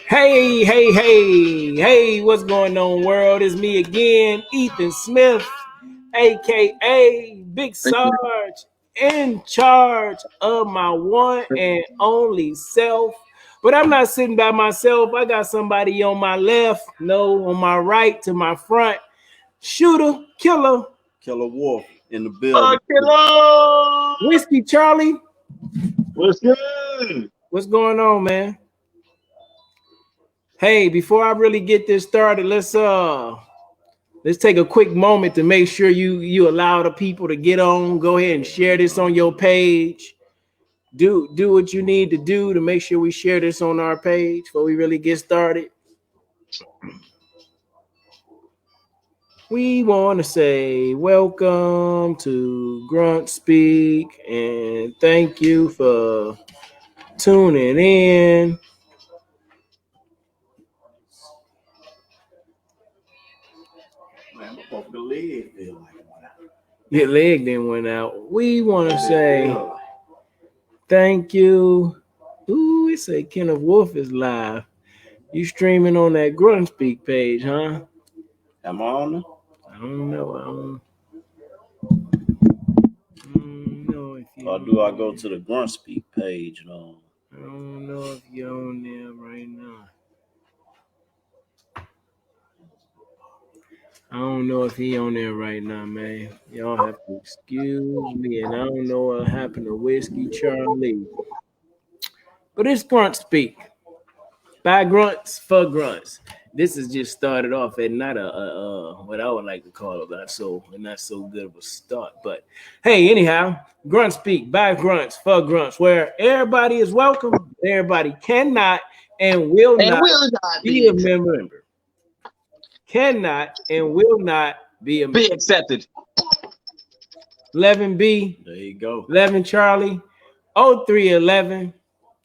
Hey, what's going on, world? It's me again, Ethan Smith, aka Big Sarge, in charge of my one and only self. But I'm not sitting by myself. I got somebody on my left, no, on my right, to my front. Shooter, killer, Killer Wolf in the building. Killer! Whiskey Charlie. What's good? What's going on, man? Hey, before I really get this started, let's take a quick moment to make sure you allow the people to get on. Go ahead and share this on your page. Do what you need to do to make sure we share this on our page before we really get started. We want to say welcome to Grunt Speak and thank you for tuning in. Man, the leg feel like it went out. Your leg then went out. We want to say thank you. Ooh, it say Kenneth Wolf is live. You streaming on that Grunt Speak page, huh? Am I on there? I don't know. I don't know if you. Or do I go to the Grunt Speak page? No. I don't know if you're on there right now. I don't know if he on there right now, man. Y'all have to excuse me, and I don't know what happened to Whiskey Charlie. But it's Grunt Speak. By grunts for grunts. This has just started off at not what I would like to call it, not so good of a start. But hey, anyhow, Grunt Speak by grunts for grunts, where everybody is welcome, everybody cannot and will not be a member. Cannot and will not be a Be accepted. 11B. There you go. 11 Charlie. 0311.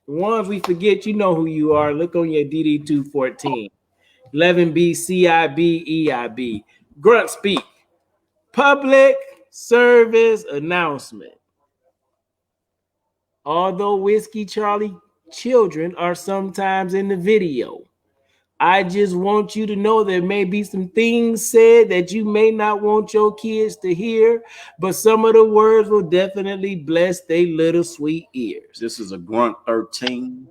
The ones we forget, you know who you are. Look on your DD214. 11B CIB EIB. Grunt Speak. Public service announcement. Although Whiskey Charlie children are sometimes in the video, I just want you to know there may be some things said that you may not want your kids to hear, but some of the words will definitely bless their little sweet ears. This is a Grunt 13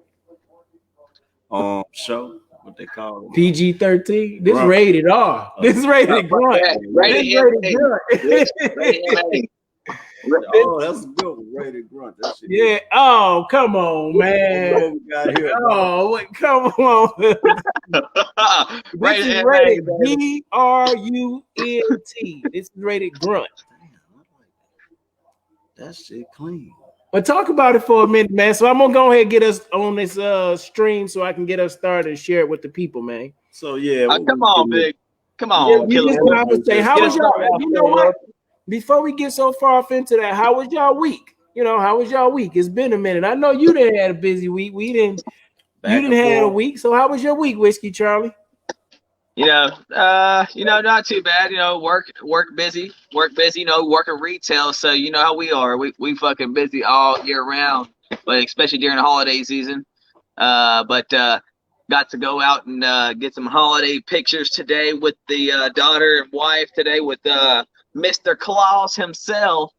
show. What they call it? PG-13. This Grunt. rated R. This is rated Grunt. Rated Grunt. Oh, that's a good one. Rated Grunt. That shit. Yeah. Oh, come on, man. What we got here? Oh, what? Come on. This is rated GRUNT. This is rated Grunt. That shit clean. But talk about it for a minute, man. So I'm gonna go ahead and get us on this stream so I can get us started and share it with the people, man. So yeah, come on, Big. Come on, you Killer. what I would say. How was y'all? You know what? Before we get so far off into that, how was y'all week? How was y'all week? It's been a minute. I know you didn't had a busy week. We didn't. You didn't have a week. So how was your week, Whiskey Charlie? Not too bad. Work busy. Working retail. So you know how we are. We fucking busy all year round, but especially during the holiday season. But got to go out and get some holiday pictures today with the daughter and wife today with Mr. Claus himself.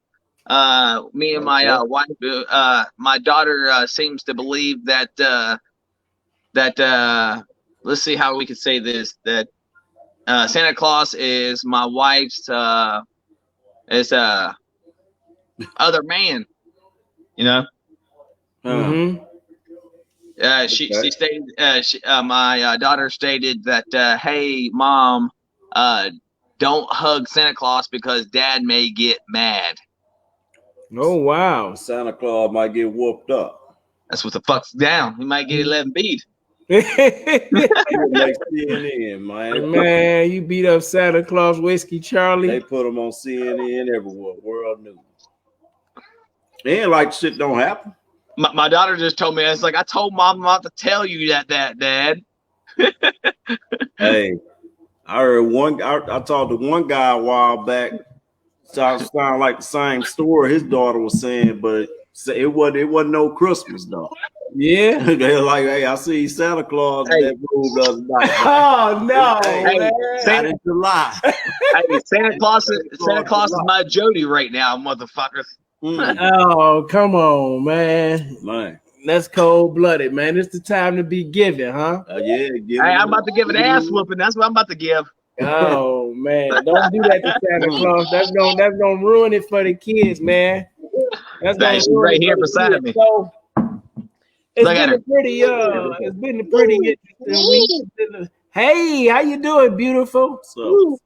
Me and my wife, my daughter seems to believe that let's see how we can say this, that Santa Claus is my wife's other man, Mm-hmm. She stated, my daughter stated that, hey, Mom, don't hug Santa Claus because Dad may get mad. Oh, wow. Santa Claus might get whooped up. That's what the fuck's down. He might get 11 beat. Like CNN, man. Man, you beat up Santa Claus, Whiskey Charlie. They put them on CNN everywhere, world news. And like shit don't happen. My daughter just told me, it's like, I told Mom not to tell you that, Dad. Hey, I heard I talked to one guy a while back. Sound like the same story his daughter was saying, but it wasn't no Christmas though. Yeah. They're like, hey, I see Santa Claus in Hey. that room the other night. Oh no, Hey, man. Not in July. Hey, Santa Claus is my Jody right now, motherfuckers. Oh, come on, man. Man. That's cold blooded, man. It's the time to be giving, huh? Yeah, Hey, I'm about to give an ass whooping. That's what I'm about to give. Oh man, don't do that to Santa Claus. That's gonna ruin it for the kids, man. That's Hey, gonna she's ruin right it here for the beside kids. me. So Look at her. it's been a pretty interesting week. Hey, how you doing, beautiful? So,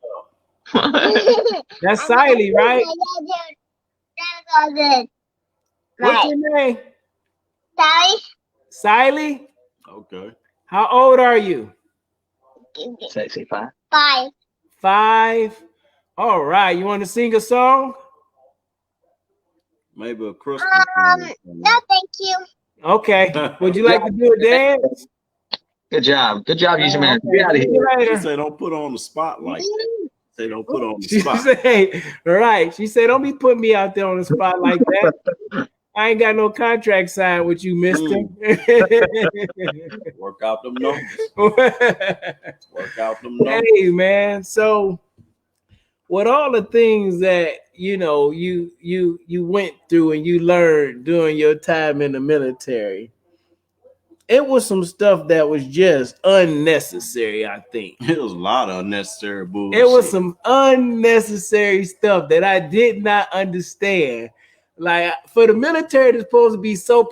That's Siley, right? What's your name? Siley? okay. How old are you? Say 5. 5. All right. You want to sing a song? Maybe a Christmas song. No, thank you. Okay. Would you like to do a dance? Good job. Good job, using man. Okay. Get out of See here. you She later. said, don't put on the spotlight. Say, don't put on the She spot. said, right. She said, don't be putting me out there on the spot like that. I ain't got no contract signed with you, mister. Work out them numbers. Work out them numbers. Hey, man. So, with all the things that you went through and you learned during your time in the military, it was some stuff that was just unnecessary, I think. It was a lot of unnecessary bullshit. It was some unnecessary stuff that I did not understand. Like, for the military, it's supposed to be so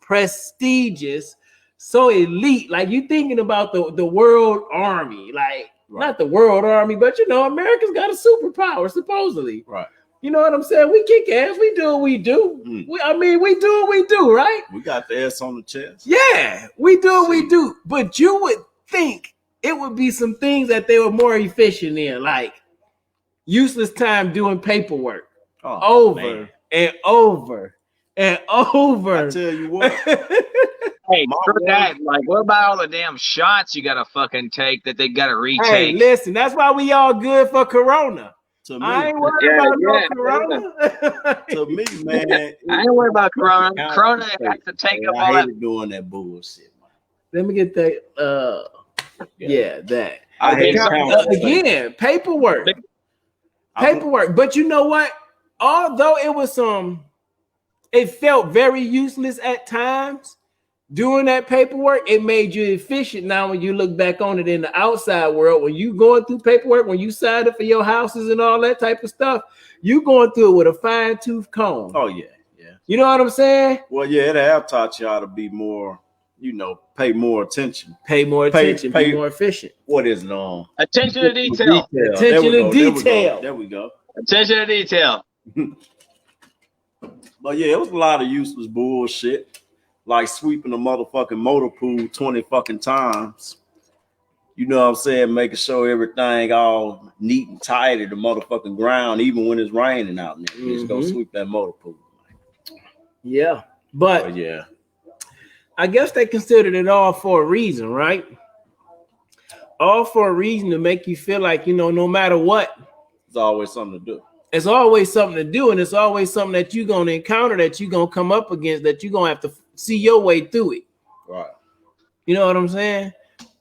prestigious, so elite. Like, you thinking about the world army, like not the world army, but America's got a superpower, supposedly. Right. You know what I'm saying? We kick ass. We do what we do. We do what we do, right? We got the S on the chest. Yeah, we do what we do. But you would think it would be some things that they were more efficient in, like useless time doing paperwork over and over and over. I tell you what. Hey, that, like, what about all the damn shots you gotta fucking take that they gotta retake? Hey, listen, that's why we all good for Corona. To me, I ain't worried about no Corona. To me, man, I ain't worried about Corona. Corona has to take up all that. I hate doing that bullshit, man. Let me get that. That. I hate again, paperwork. But you know what? Although it was it felt very useless at times. Doing that paperwork, it made you efficient now when you look back on it in the outside world. When you going through paperwork, when you signed up for your houses and all that type of stuff, you going through it with a fine-tooth comb. Oh, yeah. You know what I'm saying? Well, yeah, it have taught you how to be more, pay more attention. Pay more attention, be more efficient. What is it? Attention to detail. Attention to detail. There we go. Attention to detail. But yeah, it was a lot of useless bullshit. Like sweeping the motherfucking motor pool 20 fucking times. You know what I'm saying? Making sure everything all neat and tidy, the motherfucking ground, even when it's raining out there. Just go sweep that motor pool. Yeah. But yeah. I guess they considered it all for a reason, right? All for a reason to make you feel like, no matter what, there's always something to do. It's always something to do, and it's always something that you're going to encounter, that you're going to come up against, that you're going to have to see your way through it. Right. You know what I'm saying?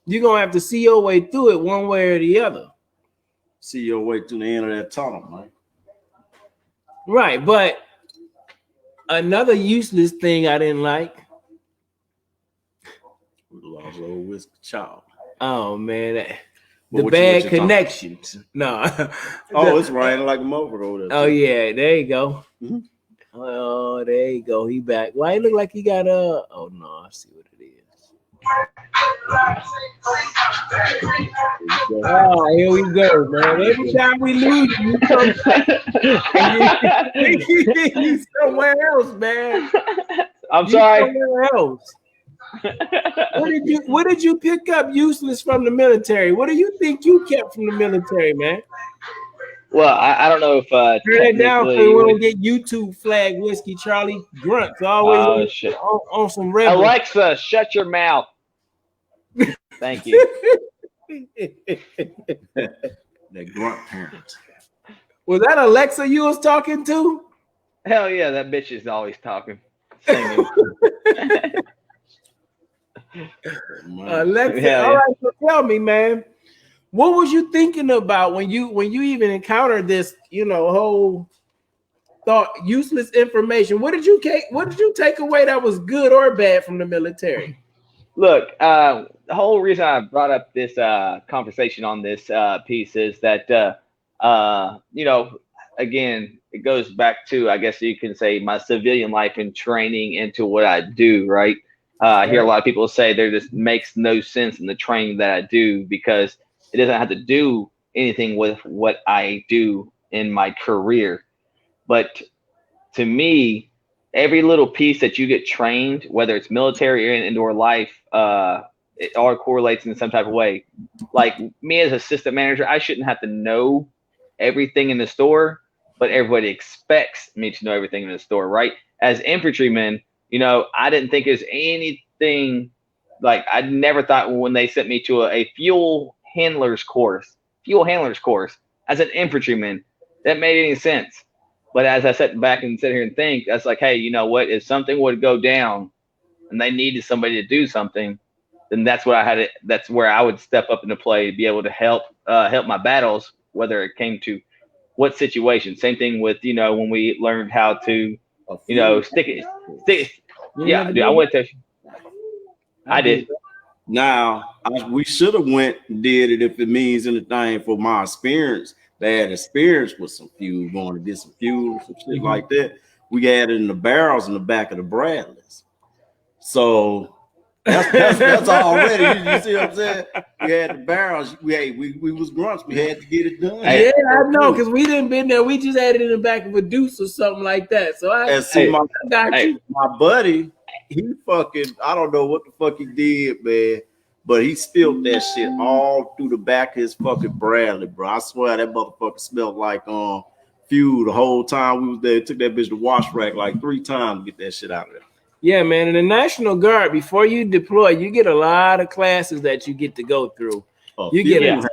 You're going to have to see your way through it one way or the other. See your way through the end of that tunnel, man. Right, but another useless thing I didn't like. We lost old whiskey child. Oh, man. The bad connections. No. Oh, it's raining like a mother over there. Oh, yeah. There you go. Mm-hmm. Oh, there you go. He back. Why he look like he got a... Oh, no. I see what it is. Oh, here we go, man. Every time we lose, you come back. You somewhere else, man. I'm sorry. Somewhere else. What did you pick up useless from the military? What do you think you kept from the military, man? Well, I don't know if turn it down so we don't get YouTube flag whiskey Charlie Grunt's always on some rebel. Alexa, shut your mouth. Thank you. That grunt parent. Was that Alexa you was talking to? Hell yeah, that bitch is always talking. Singing. Lexi, Yeah, all yeah. right. So tell me, man, what was you thinking about when you even encountered this, whole thought useless information? What did you take away that was good or bad from the military? Look, the whole reason I brought up this conversation on this piece is that, again, it goes back to, I guess you can say, my civilian life and training into what I do, right? I hear a lot of people say there just makes no sense in the training that I do because it doesn't have to do anything with what I do in my career. But to me, every little piece that you get trained, whether it's military or in indoor life, it all correlates in some type of way. Like me as assistant manager, I shouldn't have to know everything in the store, but everybody expects me to know everything in the store, right? As infantrymen, I didn't think there's anything like I never thought when they sent me to a fuel handlers course as an infantryman that made any sense. But as I sat back and sit here and think, that's like, hey, you know what? If something would go down and they needed somebody to do something, then that's what I had. That's where I would step up into play to be able to help my battles, whether it came to what situation. Same thing with when we learned how to stick it. Yeah, dude, I went to. I did. Now, we should have went and did it if it means anything for my experience. They had experience with some fuel, going to get some fuel, some shit like that. We had it in the barrels in the back of the Bradleys. So that's already. You see what I'm saying? We had the barrels. We was grunts. We had to get it done. Yeah, I know, because we didn't been there. We just had it in the back of a Deuce or something like that. So I see my buddy, he fucking, I don't know what the fuck he did, man. But he spilled that shit all through the back of his fucking Bradley, bro. I swear that motherfucker smelled like fuel the whole time we was there. It took that bitch to wash rack like 3 times to get that shit out of there. Yeah, man. In the National Guard, before you deploy, you get a lot of classes that you get to go through. You get a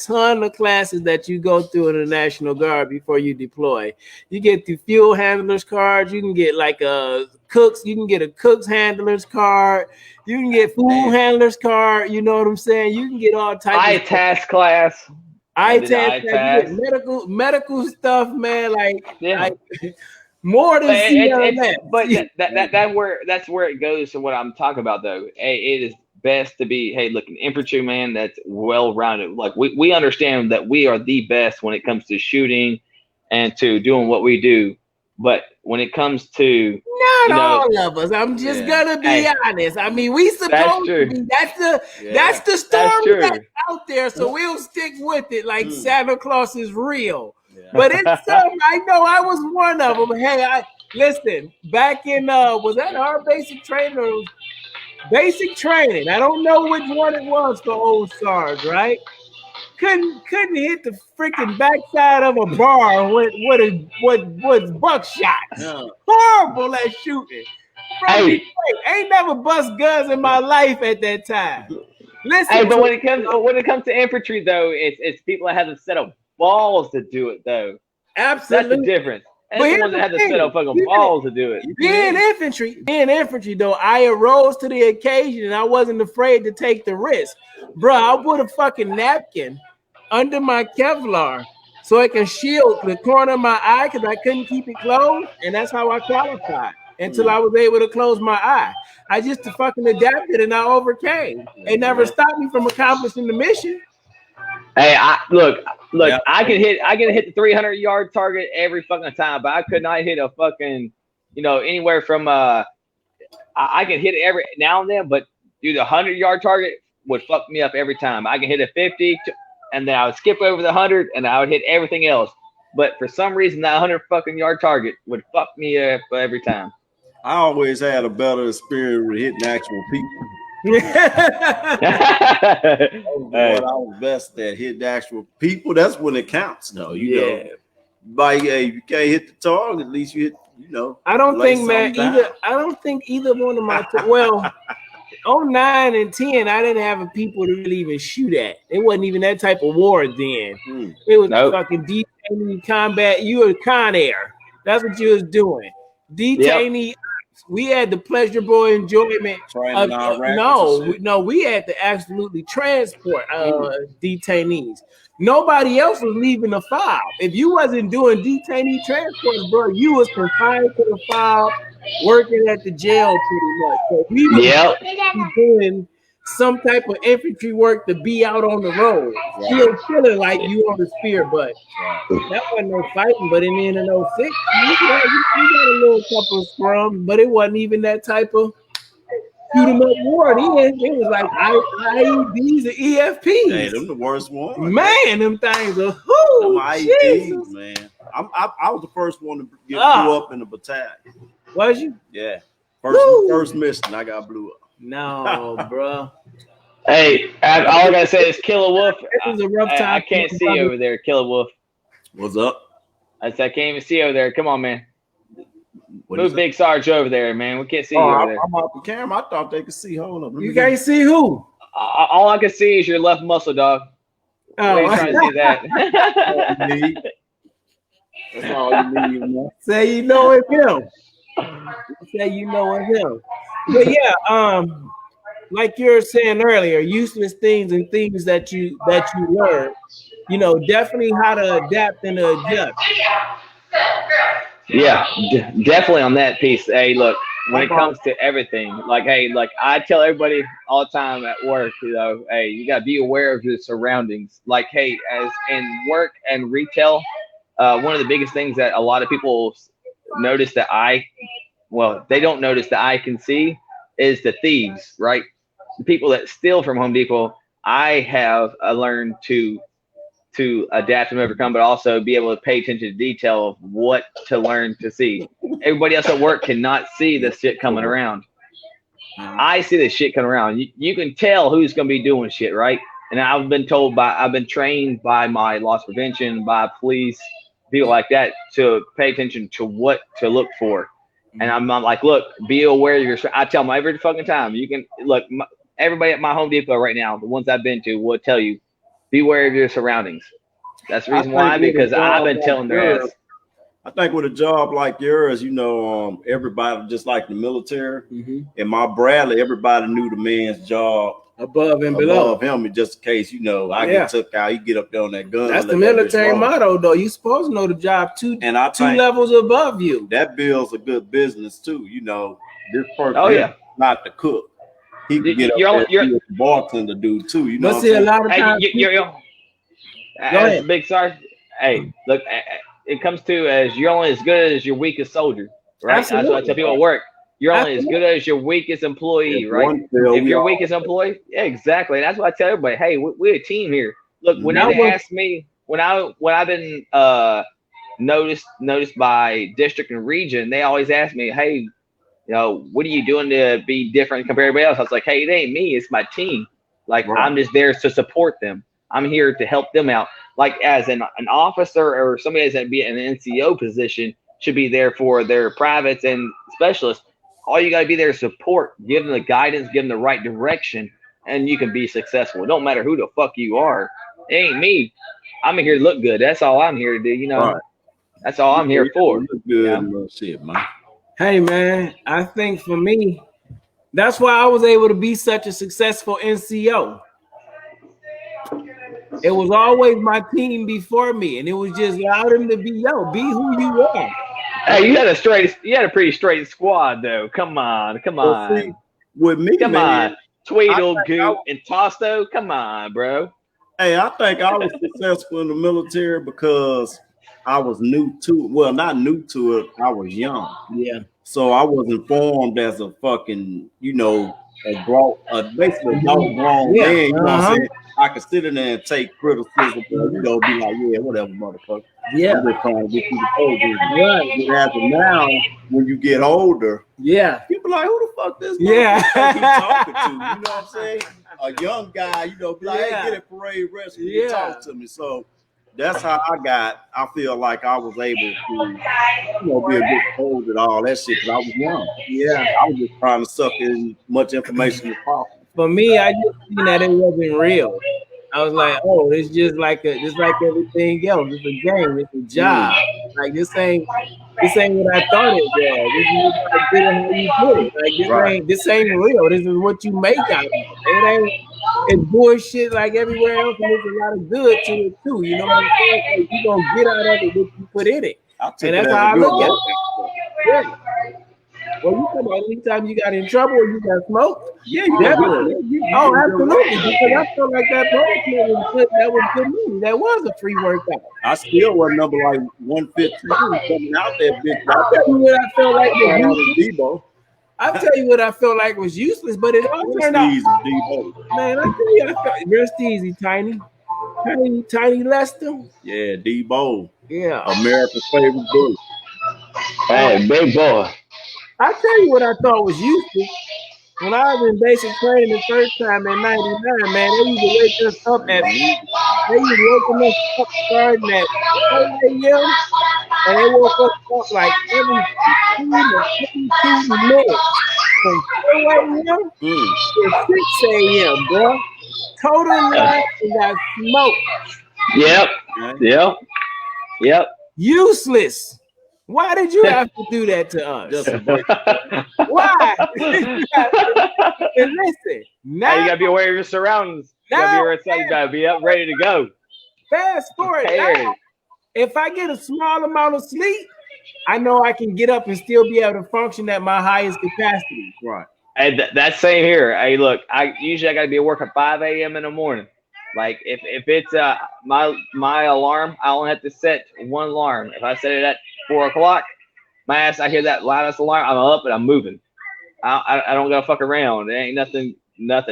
ton of classes that you go through in the National Guard before you deploy. You get the fuel handlers cards. You can get like cooks. You can get a cook's handlers card. You can get food handlers card. You know what I'm saying? You can get all types. task class. Medical stuff, man. Like more than CLS. But that's where it goes to what I'm talking about, though. Hey, it is best to be, hey, look, an infantryman that's well-rounded. Like we understand that we are the best when it comes to shooting and to doing what we do. But when it comes to not all of us, I'm just gonna be honest. I mean, we supposed to be. That's the story that's out there. So we'll stick with it. Like Santa Claus is real. Yeah. But it's some. I know I was one of them. Hey, listen. Back in was that our basic training or basic training? I don't know which one it was for old Sarge, right? Couldn't hit the freaking backside of a bar with buckshot. Yeah. Horrible at shooting. Hey. Ain't never bust guns in my life at that time. Listen, hey, but when it comes to infantry, though, it's people that have a set of balls to do it, though. Absolutely, that's the difference. And the ones that have to set up fucking balls to do it. Being infantry, though, I arose to the occasion and I wasn't afraid to take the risk. Bro, I put a fucking napkin under my Kevlar so it can shield the corner of my eye because I couldn't keep it closed, and that's how I qualified until I was able to close my eye. I just fucking adapted and I overcame. It never stopped me from accomplishing the mission. Hey, look, yeah. I can hit the 300-yard target every fucking time, but I could not hit a fucking, anywhere from I can hit it every now and then, but dude, the 100-yard target would fuck me up every time. I can hit a 50, and then I would skip over the 100, and I would hit everything else. But for some reason, that 100-fucking-yard target would fuck me up every time. I always had a better experience with hitting actual people. I was best at hitting actual people. That's when it counts, though. You know, but you can't hit the target. At least you hit. I don't think, man. I don't think either one of my 09 and 10, I didn't have people to really even shoot at. It wasn't even that type of war then. It was fucking detainee combat. You were Con Air. That's what you was doing. Detainee we had the pleasurable enjoyment Training our of rackets. no, we had to absolutely transport detainees. Nobody else was leaving the fob. If you wasn't doing detainee transports, bro, you was confined to the fob, working at the jail pretty much. So we was Yep. doing some type of infantry work to be out on the road, still feeling like you on the spear, but that wasn't no fighting. But in the end of 06, we got a little couple of scrums, but it wasn't even that type of shoot 'em up war. It was like IEDs and EFPs. Hey, them the worst ones. Man, them things are Them IEDs, Jesus. man. I was the first one to get blew up in the battalion. Was you? Yeah. First mission, I got blew up. No, bro. Hey, all I gotta say is Killer Wolf. It was a rough time. I can't see you over there, Killer Wolf. What's up? I said I can't even see you over there. Come on, man. What Move Big Sarge over there, man. We can't see you Oh, over there. I'm off the camera. I thought they could see. Hold up. You can't see who? All I can see is your left muscle, dog. Oh, We ain't trying to see that. That's all you need, man. Say you know it's him. Say you know it's him. But yeah, like you were saying earlier, useless things and things that you learn. You know, definitely how to adapt and to adjust. Yeah, definitely on that piece. Hey, look, when it comes to everything, like, hey, like I tell everybody all the time at work, you know, hey, you gotta be aware of your surroundings. Like, hey, as in work and retail, one of the biggest things that a lot of people notice that they don't notice that I can see is the thieves, right? The people that steal from Home Depot. I have learned to adapt and overcome, but also be able to pay attention to detail of what to learn to see. Everybody else at work cannot see the shit coming around. I see the shit coming around. You can tell who's going to be doing shit, right? And I've been trained by my loss prevention, by police, people like that, to pay attention to what to look for. And I'm like, look, be aware of your. I tell them every fucking time. You can look. Everybody at my Home Depot right now, the ones I've been to, will tell you, beware of your surroundings. That's the reason why, because I've been telling their ass. I think with a job like yours, you know, everybody just like the military. And my Bradley, everybody knew the man's job Above and below him, just in case, you know, I get took out, you get up there on that gun. That's the military motto, though. You supposed to know the job two levels above you. That builds a good business too. You know, this person not the cook. He can get up there, the bartender dude too. You know, but see, a lot of times, as Big Sarge, hey, look, it comes to as you're only as good as your weakest soldier, right? Absolutely. That's what I tell people at work. You're only as good as your weakest employee, right? If your weakest employee, yeah, exactly. That's what I tell everybody. Hey, we're a team here. Look, when they ask me, when I've been noticed by district and region, they always ask me, hey, you know, what are you doing to be different compared to everybody else? I was like, hey, it ain't me, it's my team. Like, I'm just there to support them. I'm here to help them out. Like, as an officer or somebody that's be in an NCO position should be there for their privates and specialists. All you got to be there to support, give them the guidance, give them the right direction, and you can be successful. It don't matter who the fuck you are. It ain't me. I'm here to look good. That's all I'm here to do. You know, that's all I'm here for. Look good, shit, man. Hey, man, I think for me, that's why I was able to be such a successful NCO. It was always my team before me, and it was just allow them to be who you are. Hey, you had a pretty straight squad though. Come on. Well, see, with me, come on, Tweedle, Goot, and Tosto. Come on, bro. Hey, I think I was successful in the military because I was new to it. Well, not new to it. I was young. Yeah. So I wasn't formed as a fucking, you know, basically a grown man. You know what I'm saying? I could sit in there and take criticism, you know, be like, yeah, whatever, motherfucker. Yeah. I'm just trying to get you the program. Right. As of now, when you get older, people like, who the fuck this motherfucker he talking to? You know what I'm saying? A young guy, you know, be like, hey, get it parade rest when you talk to me. So that's how I feel like I was able to, you know, be a bit cold at all that shit because I was young. Yeah. I was just trying to suck in much information as possible. For me, I just seen that it wasn't real. I was like, oh, it's just like everything else. It's a game. It's a job. Like this ain't what I thought it was. This is you gotta get it how you get it. Like this ain't real. This is what you make out of it. It ain't it's bullshit like everywhere else, and there's a lot of good to it too. You know what I'm saying? Like you gonna get out of it what you put in it. And that's how I look at it. Yeah. Well, you come out anytime you got in trouble or you got smoked. Yeah, definitely. Oh, absolutely. Because I felt like that punishment was good. That was good news. That was a free workout. I still was number like 115 coming out there, bitch. I'll tell you what I felt like was useless. I'll tell you what I felt like was useless, but it all turned out. Man, I tell you, I felt rest easy, Tiny Lester. Yeah, Debo. Yeah, America's favorite boy. Hey, big boy. I tell you what I thought was useless. When I was in basic training the first time in '99, man, they used to wake us up starting at 4 a.m. and they woke us up like every 15 or 22 minutes from 4 a.m. to 6 a.m., bro. Total line and got smoked. Yep. Useless. Why did you have to do that to us? Just a break. Why? And listen, now you gotta be aware of your surroundings. You gotta be up, ready to go. Fast forward. Now, if I get a small amount of sleep, I know I can get up and still be able to function at my highest capacity. Right. And that's same here. Hey, look, I gotta be at work at 5 a.m. in the morning. Like if it's my alarm, I only have to set one alarm. If I set it at 4 o'clock, my ass, I hear that loudest alarm, I'm up and I'm moving. I don't gotta fuck around. There ain't nothing.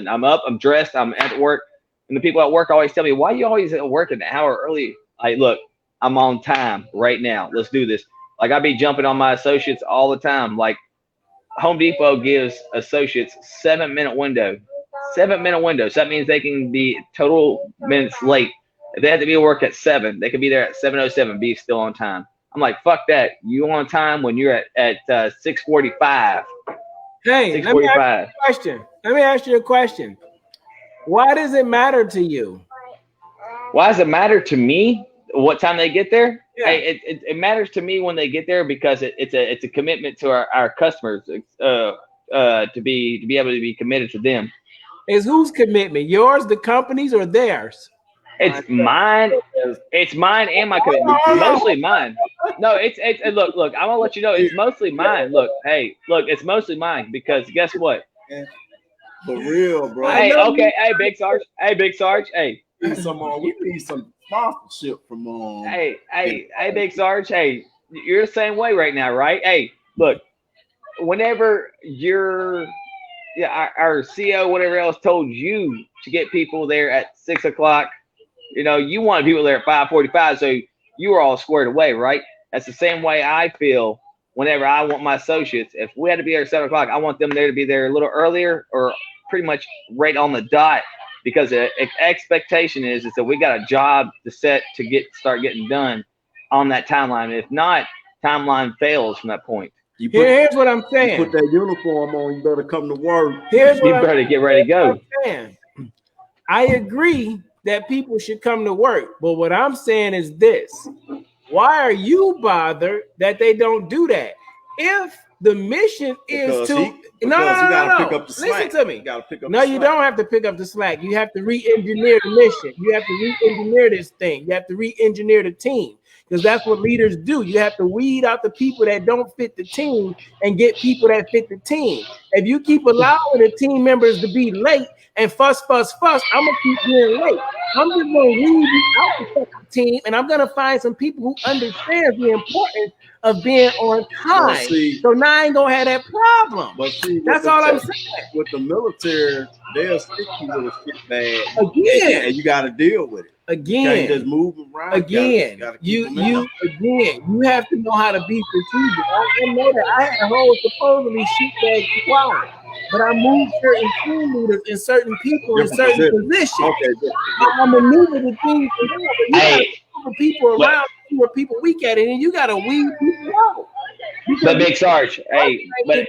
I'm up, I'm dressed, I'm at work. And the people at work always tell me, why you always at work an hour early? Like, look, I'm on time right now. Let's do this. Like I be jumping on my associates all the time. Like Home Depot gives associates 7-minute window. 7-minute window. So that means they can be total minutes late. If they have to be at work at 7, they can be there at 7:07, be still on time. I'm like, fuck that. You on time when you're at 6:45. Hey, let me ask you a question. Why does it matter to you? Why does it matter to me what time they get there? Yeah. Hey, it matters to me when they get there because it's a commitment to our customers to be able to be committed to them. Is whose commitment? Yours, the company's, or theirs? It's mine. It's mine and my commitment. Mostly mine. No, it's look. I'm gonna let you know. It's mostly mine. Look, it's mostly mine because guess what? For real, bro. Hey, okay. Hey, Big Sarge. Hey. We need some sponsorship from Hey, Big Sarge. Hey, you're the same way right now, right? Hey, look. Whenever our CEO, whatever else, told you to get people there at 6 o'clock, you wanted people there at 5:45, so you were all squared away, right? That's the same way I feel whenever I want my associates. If we had to be there at 7 o'clock, I want them there to be there a little earlier or pretty much right on the dot, because the expectation is that we got a job to set to start getting done on that timeline. If not, timeline fails from that point. Here's what I'm saying. You put that uniform on, you better come to work. You better get ready to go. I agree that people should come to work, but what I'm saying is this: why are you bothered that they don't do that? If the mission is pick up the slack. Listen to me. You gotta pick up you don't have to pick up the slack. You have to re-engineer the mission. You have to re-engineer this thing. You have to re-engineer the team. Because that's what leaders do. You have to weed out the people that don't fit the team and get people that fit the team. If you keep allowing the team members to be late and fuss, I'm gonna keep being late. I'm just gonna weed you out the team, and I'm gonna find some people who understand the importance of being on time. So now I ain't gonna have that problem. But see, that's all I'm saying. With the military, they'll stick you with a shit bag again, and you got to deal with it. Again, you can't just move around. Again, you have to know how to be strategic. I know that I had a whole supposedly shit bag squad, but I moved certain team leaders and certain people in certain positions. Okay, I maneuver the things around, but you got people around where people weak at it, and you got to weed people out. But Big Sarge, hey, Big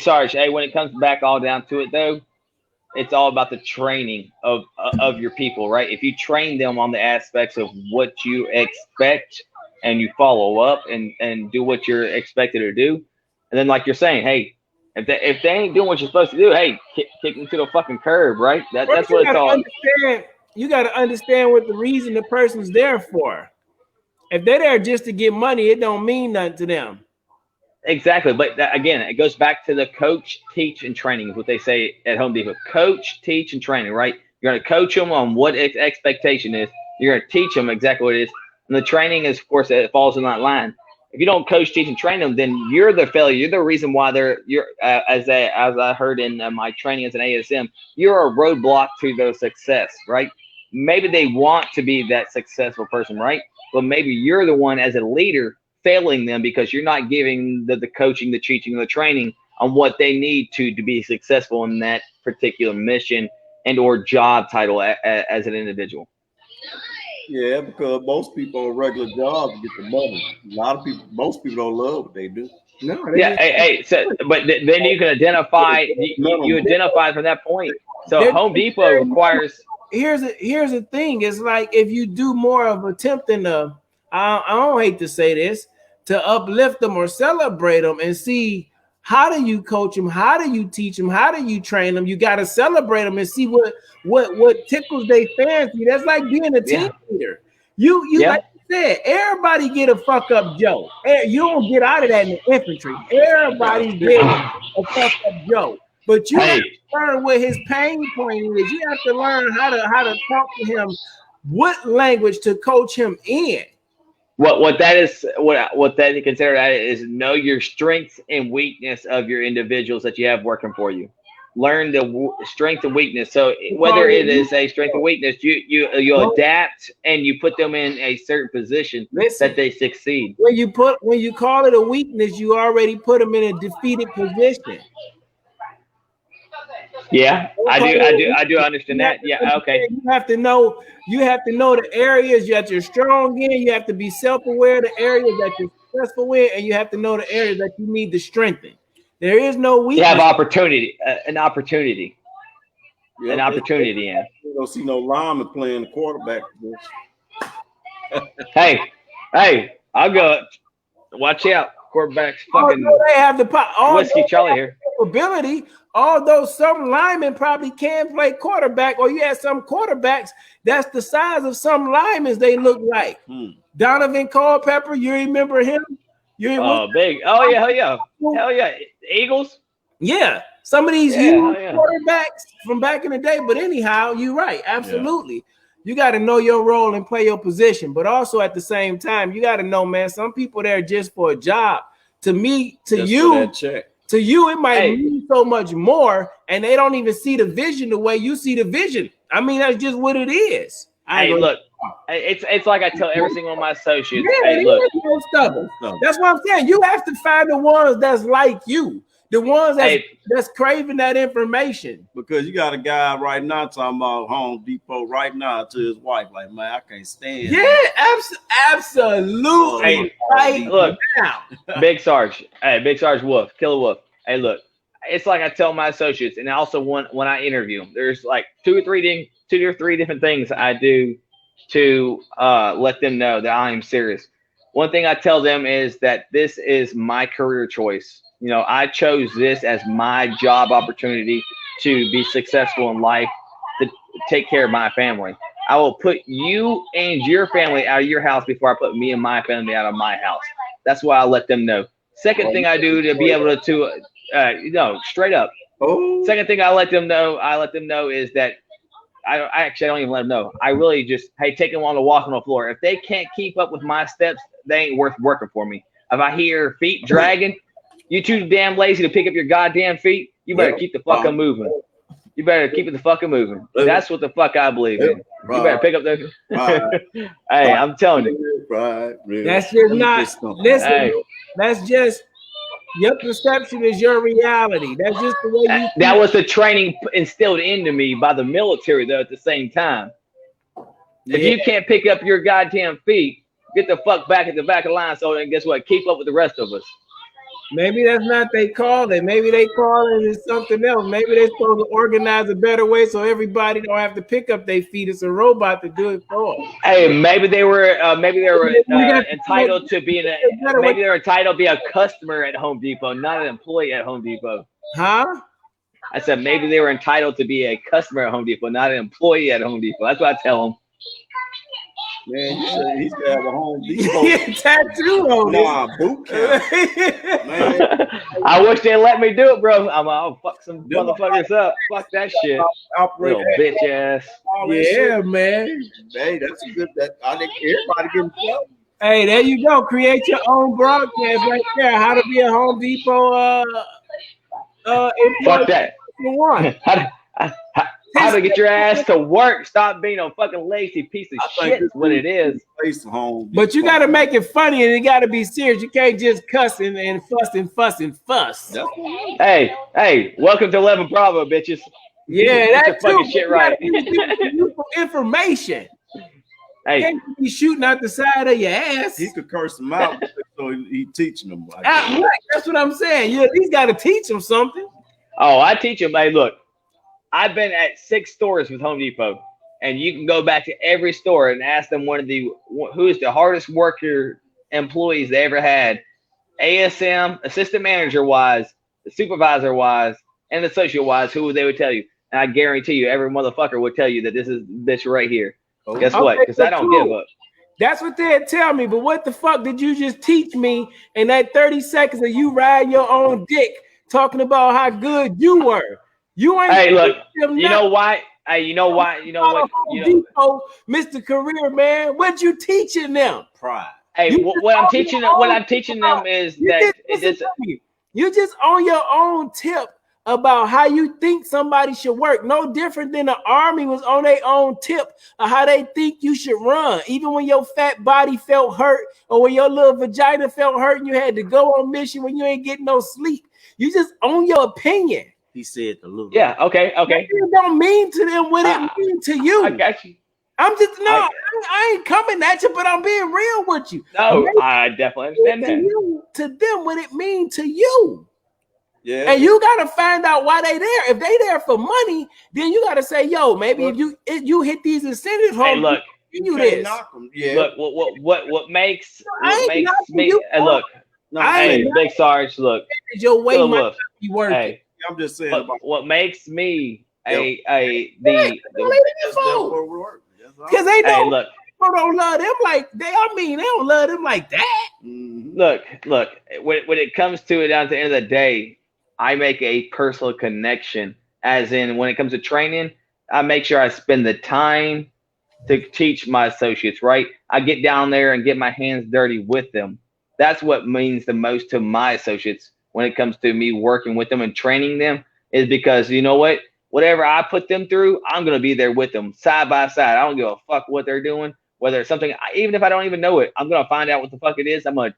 Sarge, hey, when it comes back all down to it, though, it's all about the training of your people, right? If you train them on the aspects of what you expect and you follow up and do what you're expected to do. And then, like you're saying, hey, if they ain't doing what you're supposed to do, hey, kick them to the fucking curb, right? That's what it's all. You got to understand what the reason the person's there for. If they're there just to get money, it don't mean nothing to them. Exactly. But again, it goes back to the coach, teach, and training is what they say at Home Depot. Coach, teach, and training, right? You're going to coach them on what expectation is. You're going to teach them exactly what it is. And the training is, of course, it falls in that line. If you don't coach, teach, and train them, then you're the failure. You're the reason why you're as I heard in my training as an ASM, you're a roadblock to their success, right? Maybe they want to be that successful person, right? But maybe you're the one as a leader failing them because you're not giving the coaching, the teaching, the training on what they need to be successful in that particular mission and or job title as an individual. Yeah, because most people on regular jobs get the money. Most people don't love what they do. No, but then you can identify. You identify from that point. So Home Depot requires. Here's the thing. It's like if you do more of attempting to, I don't hate to say this, to uplift them or celebrate them and see how do you coach them, how do you teach them, how do you train them. You got to celebrate them and see what tickles their fancy. That's like being a team leader. You like you said, everybody get a fuck up Joe. You don't get out of that in the infantry. Everybody get a fuck up Joe. But you have to learn what his pain point is. You have to learn how to talk to him, what language to coach him in. What that you consider that is know your strengths and weakness of your individuals that you have working for you. Learn the strength and weakness. So whether it is a strength and weakness, you adapt and you put them in a certain position that they succeed. When you call it a weakness, you already put them in a defeated position. Yeah, I do understand that. Yeah, okay. You have to know the areas that you're strong in. You have to be self-aware of the areas that you're successful in, and you have to know the areas that you need to strengthen. There is no weakness. You have opportunity, an opportunity. Yeah, You don't see no lineman playing the quarterback. Hey, I'll go. Watch out. Quarterbacks fucking they have the Whiskey Charlie here. Ability, although some linemen probably can play quarterback, or you have some quarterbacks that's the size of some linemen they look like. Donovan Culpepper, you remember him? Big. Oh yeah, hell yeah. Eagles. Yeah, some of these quarterbacks from back in the day. But anyhow, you're right. Absolutely. Yeah. You got to know your role and play your position, but also at the same time, you got to know, man, some people there just for a job. To me, to you, it might mean so much more, and they don't even see the vision the way you see the vision. I mean, that's just what it is. Look, it's like I tell every single one of my associates. Yeah, look, that's what I'm saying. You have to find the ones that's like you. The ones that's craving that information. Because you got a guy right now talking about Home Depot right now to his wife, like, man, I can't stand it. Yeah, absolutely. Hey, look, Big Sarge. Hey, Big Sarge Wolf, Killer Wolf. Hey, look, it's like I tell my associates, and also when I interview them, there's like two or three different things I do to let them know that I am serious. One thing I tell them is that this is my career choice. You know, I chose this as my job opportunity to be successful in life, to take care of my family. I will put you and your family out of your house before I put me and my family out of my house. That's why I let them know. Second thing I do to be able to straight up. Second thing I let them know is that I don't even let them know. I really just, take them on a walk on the floor. If they can't keep up with my steps, they ain't worth working for me. If I hear feet dragging, you too damn lazy to pick up your goddamn feet, you better keep the fucking moving. You better keep it the fucking moving. That's what the fuck I believe in. You better pick up those. Hey, I'm telling you. That's just not, listen, that's just, your perception is your reality. That's just the way you that was the training instilled into me by the military, though, at the same time. If you can't pick up your goddamn feet, get the fuck back at the back of the line. So then guess what? Keep up with the rest of us. Maybe that's not they call it. Maybe they call it is something else. Maybe they're supposed to organize a better way so everybody don't have to pick up their feet. It's a robot to do it for them. Hey, maybe they were We got entitled to being a better way. maybe they're entitled to be a customer at Home Depot, not an employee at Home Depot. Huh? I said maybe they were entitled to be a customer at Home Depot, not an employee at Home Depot. That's what I tell them. Man, you said he's got a Home Depot. Yeah, tattoo on Nah, boot camp. it. Man, I wish they let me do it, bro. I'll fuck some motherfuckers up. Fuck that shit. operate Little bitch ass. all that Yeah, shit. man. Hey, that's a good. That I think everybody getting help. Hey, there you go. Create your own broadcast right there. How to be a Home Depot Fuck employee that. for one. How to get your ass to work? Stop being a fucking lazy piece of I think shit. this Is what it is. Place Home But you Depot. got to make it funny and it got to be serious. You can't just cuss and fuss and fuss and fuss. That's what Hey, welcome to 11 Bravo, bitches. Yeah, Get that your fucking too. shit You gotta right. give people useful information. You Hey, can't be shooting out the side of your ass. he could curse them out, so he teaching them. Like Right, that's what I'm saying. You at least got to teach them something. oh, I teach them. Hey, look, I've been at 6 stores with Home Depot, and you can go back to every store and ask them who is the hardest worker employees they ever had, ASM, assistant manager wise, the supervisor wise, and the associate wise. Who they would tell you? And I guarantee you, every motherfucker would tell you that this is bitch right here. Guess what? Okay, Because I don't cool. give up. That's what they'd tell me. But what the fuck did you just teach me in that 30 seconds of you riding your own dick talking about how good you were? You ain't Hey, look, teaching them you know why? Hey, you know why? You know what? You know, Depot, Mr. Career Man, what you teaching them? pride. hey, You what I'm just teaching own what your I'm teaching them is You that just, it listen is. to me. You just on your own tip about how you think somebody should work. No different than the army was on their own tip of how they think you should run. Even when your fat body felt hurt or when your little vagina felt hurt and you had to go on mission when you ain't getting no sleep. You just own your opinion. He said the little. Yeah. Okay. It don't mean to them what it means to you. I got you. I'm just I ain't coming at you, but I'm being real with you. No, Maybe I definitely understand that. to them what it means to you. Yeah. And you gotta find out why they there. If they there for money, then you gotta say, yo, maybe if you hit these incentives, Hey, look, you can't this. knock 'em. Yeah. Look, what makes I ain't knocking me? you, Hey, look, No, I hey, ain't Big Sarge, look, your weight Phil might Wolf, be worth it. hey, I'm just saying about what makes me the That's what we work. That's all. because they hey, don't, look, people don't love them like they don't love them like that. Mhm. look, when it comes to it, down to the end of the day, I make a personal connection. As in, when it comes to training, I make sure I spend the time to teach my associates. Right, I get down there and get my hands dirty with them. That's what means the most to my associates when it comes to me working with them and training them. Is because you know what, whatever I put them through, I'm gonna be there with them side by side. I don't give a fuck what they're doing. Whether it's something, even if I don't even know it, I'm gonna find out what the fuck it is. I'm gonna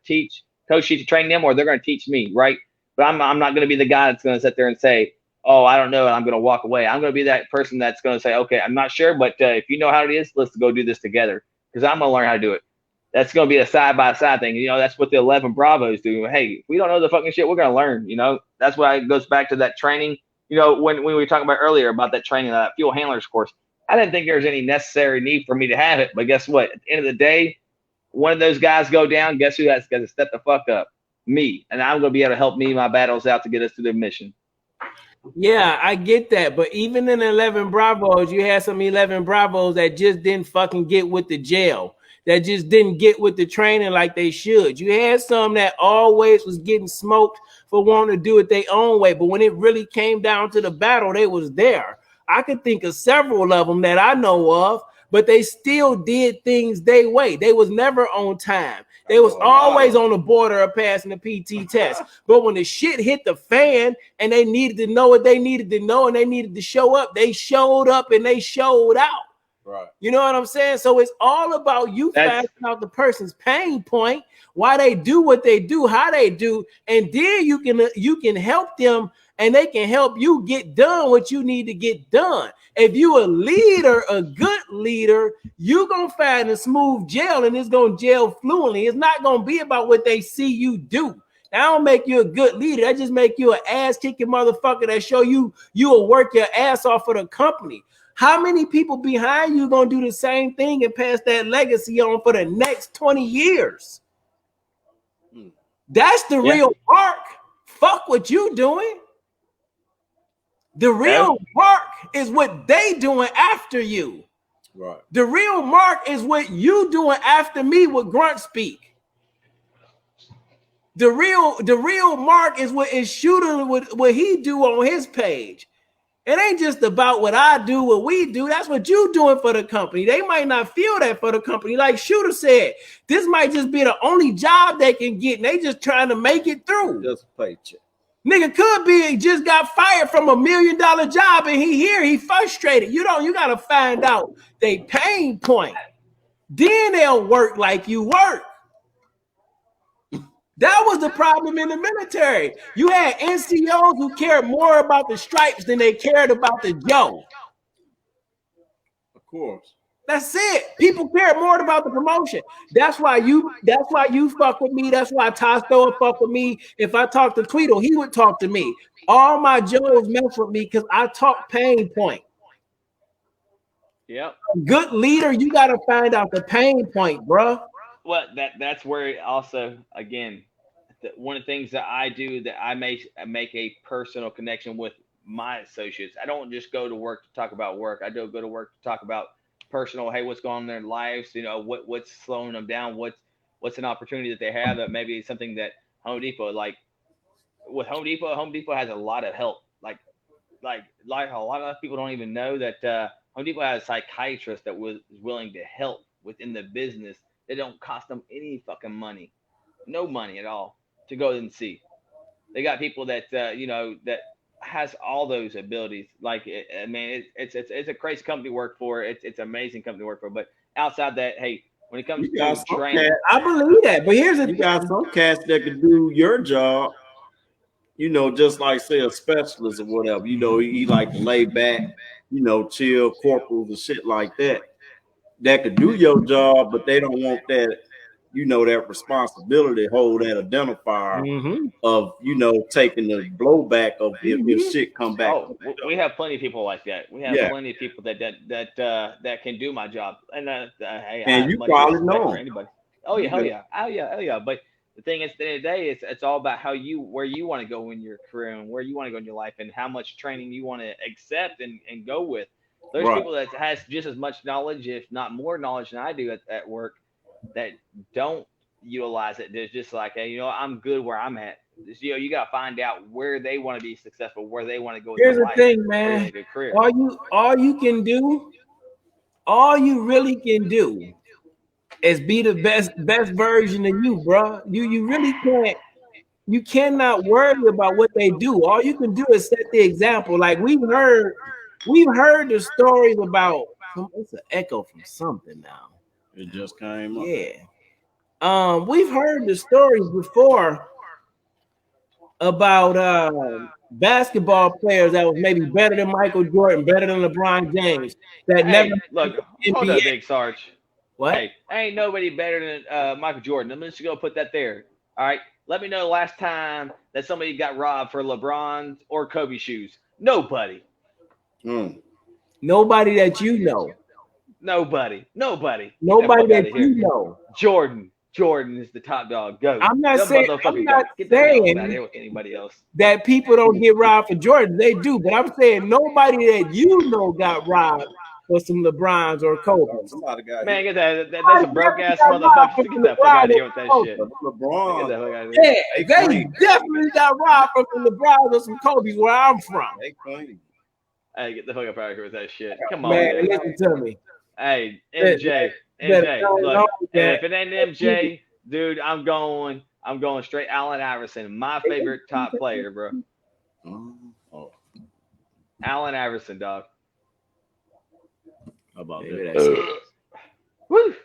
coach you to train them, or they're gonna teach me, right? But I'm not gonna be the guy that's gonna sit there and say, "Oh, I don't know," and I'm gonna walk away. I'm gonna be that person that's gonna say, "Okay, I'm not sure, but if you know how it is, let's go do this together." Because I'm gonna learn how to do it. That's gonna be a side by side thing. You know, that's what the 11 Bravos do. Hey, if we don't know the fucking shit, we're gonna learn. You know, that's why it goes back to that training. You know, when we were talking about earlier about that training, that fuel handlers course, I didn't think there was any necessary need for me to have it. But guess what? At the end of the day, one of those guys go down, guess who has got to step the fuck up? Me. And I'm going to be able to help me my battles out to get us to the mission. Yeah, I get that. But even in 11 Bravos, you had some 11 Bravos that just didn't fucking get with the jail, that just didn't get with the training like they should. You had some that always was getting smoked for wanting to do it their own way. But when it really came down to the battle, they was there. I could think of several of them that I know of, but they still did things their way. They was never on time. They was always on the border of passing the PT test. But when the shit hit the fan and they needed to know what they needed to know and they needed to show up, they showed up and they showed out. Right. You know what I'm saying? So it's all about you finding out the person's pain point, why they do what they do, how they do, and then you can help them and they can help you get done what you need to get done. If you a leader, a good leader, you gonna find a smooth gel and it's gonna gel fluently. It's not gonna be about what they see you do. That don't make you a good leader. That just make you an ass-kicking motherfucker that show you will work your ass off for the company. How many people behind you gonna do the same thing and pass that legacy on for the next 20 years? That's the real mark. Fuck what you doing. The real mark is what they doing after you. Right. The real mark is what you doing after me with Grunt Speak. The real mark is what is shooting what he do on his page. It ain't just about what I do, what we do. That's what you doing for the company. They might not feel that for the company. Like Shooter said, this might just be the only job they can get, and they just trying to make it through. Just a paycheck. Nigga could be he just got fired from $1 million job, and he frustrated. You gotta find out they pain point. Then they'll work like you work. That was the problem in the military. You had NCOs who cared more about the stripes than they cared about the Joe. Of course. That's it. People care more about the promotion. That's why you fuck with me. That's why Tosto would fuck with me. If I talk to Tweedle, he would talk to me. All my Joes mess with me because I talk pain point. Yep. Good leader, you gotta find out the pain point, bro. Well, that's where also, again, one of the things that I do, that I make a personal connection with my associates. I don't just go to work to talk about work. I do go to work to talk about personal. Hey, what's going on in their lives? What's slowing them down? What's an opportunity that they have that maybe is something that Home Depot, like with Home Depot has a lot of help. Like a lot of people don't even know that Home Depot has a psychiatrist that was willing to help within the business. It don't cost them any fucking money, no money at all, to go and see. They got people that that has all those abilities. Like, it's a crazy company to work for. It's an amazing company to work for. But outside that, hey, when it comes to training, I believe that. But here's the you got some cats that can do your job. Just like say a specialist or whatever. He like to lay back, chill corporals and shit like that. That could do your job, but they don't want that, that responsibility, hold that identifier of, taking the blowback of if shit come back. Oh, we have plenty of people like that. We have plenty of people that can do my job, and hey, and you probably know anybody. Oh yeah, hell yeah. But the thing is, at the end of the day, it's all about where you want to go in your career and where you want to go in your life, and how much training you want to accept and go with. There's people that has just as much knowledge, if not more knowledge than I do at work, that don't utilize it. There's just like, hey, I'm good where I'm at. You got to find out where they want to be successful, where they want to go. Here's the thing, man. All you can do, all you really can do, is be the best version of you, bro. You really can't. You cannot worry about what they do. All you can do is set the example. Like we've heard the stories about. It's an echo from something now. It just came up. Yeah. We've heard the stories before about basketball players that was maybe better than Michael Jordan, better than LeBron James. Look, hold up, Big Sarge. What? Hey, ain't nobody better than Michael Jordan. I'm just gonna put that there. All right. Let me know the last time that somebody got robbed for LeBron or Kobe shoes. Nobody. Nobody that you know. Nobody that you know. Jordan is the top dog. Go. I'm not saying get the hell out of here with anybody else. That people don't get robbed for Jordan. They do, but I'm saying nobody that you know got robbed for some LeBrons or Kobe's. Man, get that's a broke ass motherfucker. Get that fuck out of here with that shit. LeBron. Yeah, they definitely got robbed from some LeBrons or some Kobe's where I'm from. They claim. Hey, get the fuck up out of here with that shit. Come on, man. Listen to me. Hey, MJ, look, if it ain't MJ, dude, I'm going straight Allen Iverson, my favorite top player, bro. Allen Iverson, dog. How about that? Woo!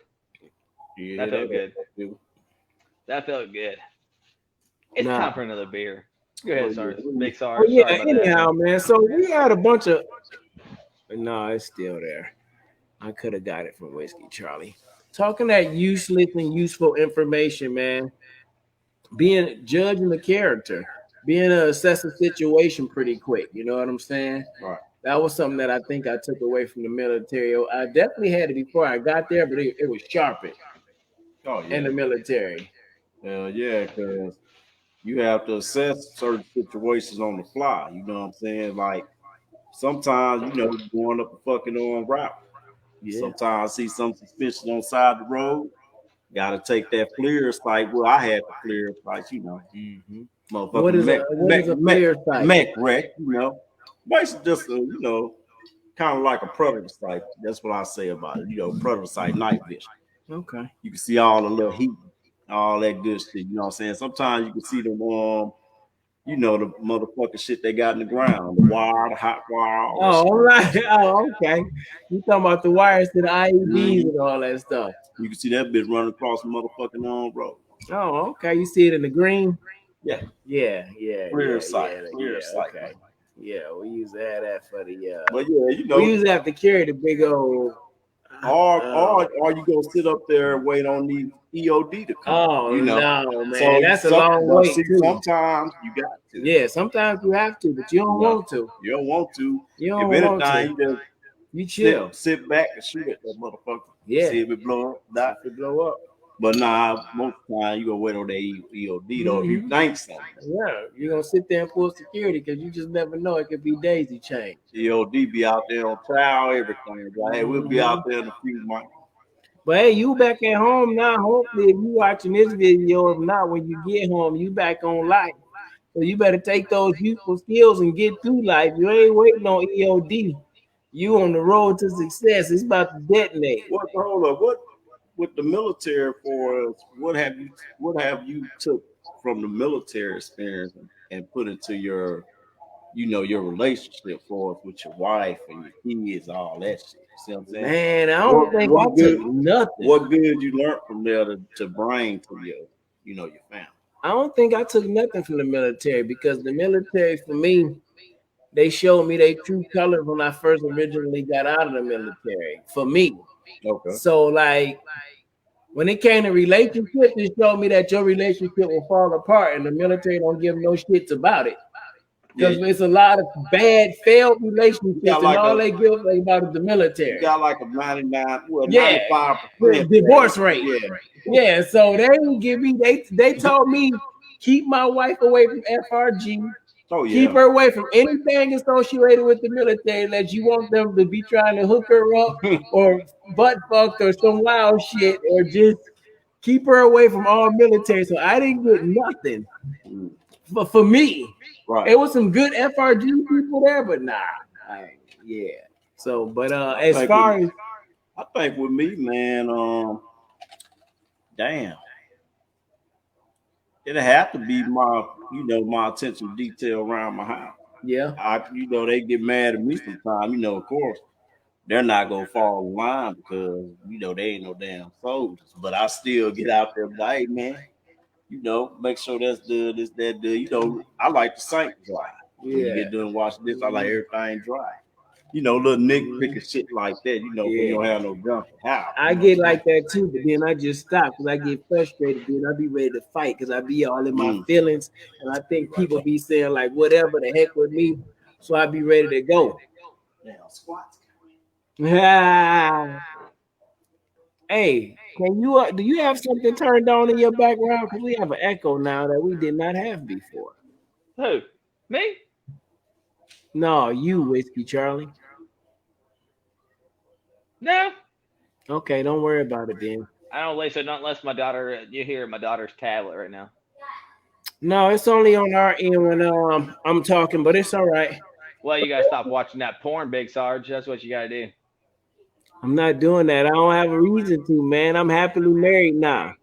That felt good. That felt good. It's time for another beer. Go ahead, Sarge. Big Sarge. Yeah, anyhow, man. So we had a bunch of. No, it's still there. I could have got it from Whiskey Charlie. Talking that useless and useful information, man. being judging the character, being able to assess a situation pretty quick. You know what I'm saying? Right. That was something that I think I took away from the military. I definitely had it before I got there, but it was sharpened Oh in yeah. the military. Hell yeah, because you have to assess certain situations on the fly. You know what I'm saying? Like sometimes, going up a fucking on route. Yeah. Sometimes I see some suspicious on the side of the road. Got to take that FLIR sight. Well, I had the FLIR sights, Mm-hmm. What motherfucking is a FLIR sight? mech wreck. Basically just kind of like a predator sight. That's what I say about it. Predator sight night vision. Okay. You can see all the little heat, all that good shit. You know what I'm saying? Sometimes you can see them the motherfucking shit they got in the ground, the wire, the hot wire, all that Oh, shit. all right. Oh, okay. You talking about the wires to the IEDs Mhm. and all that stuff? You can see that bitch running across the motherfucking road. Oh, okay. You see it in the green? Yeah, Yeah, yeah, clear yeah, sight, yeah, clear yeah. sight. Okay. Yeah, we used to have that for the But yeah, we used to have to carry the big old or you gonna sit up there and wait on the EOD to come. oh no, man. So That's a long but wait see, too. sometimes you got to. Yeah, sometimes you have to, but you don't want to. You don't want to. You If don't want to. anything, you just You chill. sit back and shoot at that motherfucker. Yeah. See if it blow up. Not. If it blow up. But nah, most of the time you gonna wait on the EOD though. If you Mhm. think so, Yeah, you're gonna sit there and pull security because you just never know. It could be daisy chain. EOD be out there on trial, everything. Like, hey, we'll be out Mhm. there in a few months. But hey, you back at home now. Hopefully, if you watching this video, if not, when you get home, you back on life. So you better take those useful skills and get through life. You ain't waiting on EOD. You on the road to success. It's about to detonate. What? Hold up. What? With the military for us? What have you took from the military experience and put into your relationship for us with your wife and your kids, all that shit. You see what I'm saying? Man, I don't What think I what took good nothing. what good you learned from there to bring to your family. I don't think I took nothing from the military because the military, for me, they showed me their true colors when I first originally got out of the military. For me, Okay. so like when it came to relationships, it showed me that your relationship will fall apart, and the military don't give no shits about it. Yeah, Because it's a lot of bad, failed you got relationships, and like all a they give a about is the you military. got like a 99, well, Yeah, 95%. the divorce rate. Yeah. Yeah, so they didn't give me. They told me keep my wife away from FRG. Oh Keep yeah. her away from anything associated with the military unless you want them to be trying to hook her up or butt fucked or some wild shit, or just keep her away from all military. So I didn't get nothing. Mm, But for me, right. it was some good FRG people there, but nah, yeah. So, but I as think with far as I think with me, man, damn, it'll have to be my attention to detail around my house. yeah, They get mad at me sometimes. Of course, they're not gonna fall in line because they ain't no damn soldiers. But I still get out there, like, hey man, make sure that's good, this, that, good. I like the sink dry. When you yeah, get done washing this, I like everything dry. Little nitpicky shit like that. When you yeah. don't have no junk in the house. I get like that too, but then I just stop because I get frustrated. Then I be ready to fight because I be all in my Mm. feelings, and I think people be saying like whatever the heck with me, so I be ready to go. Damn squats. Hey, can you do you have something turned on in your background? Because we have an echo now that we did not have before. Who? Me? No, you whiskey Charlie. No. Okay, don't worry about it then. I don't listen, not unless my daughter. You hear my daughter's tablet right now. No, it's only on our end when I'm talking, but it's all right. Well, you gotta stop watching that porn, Big Sarge. That's what you gotta do. I'm not doing that. I don't have a reason to, man. I'm happily married now.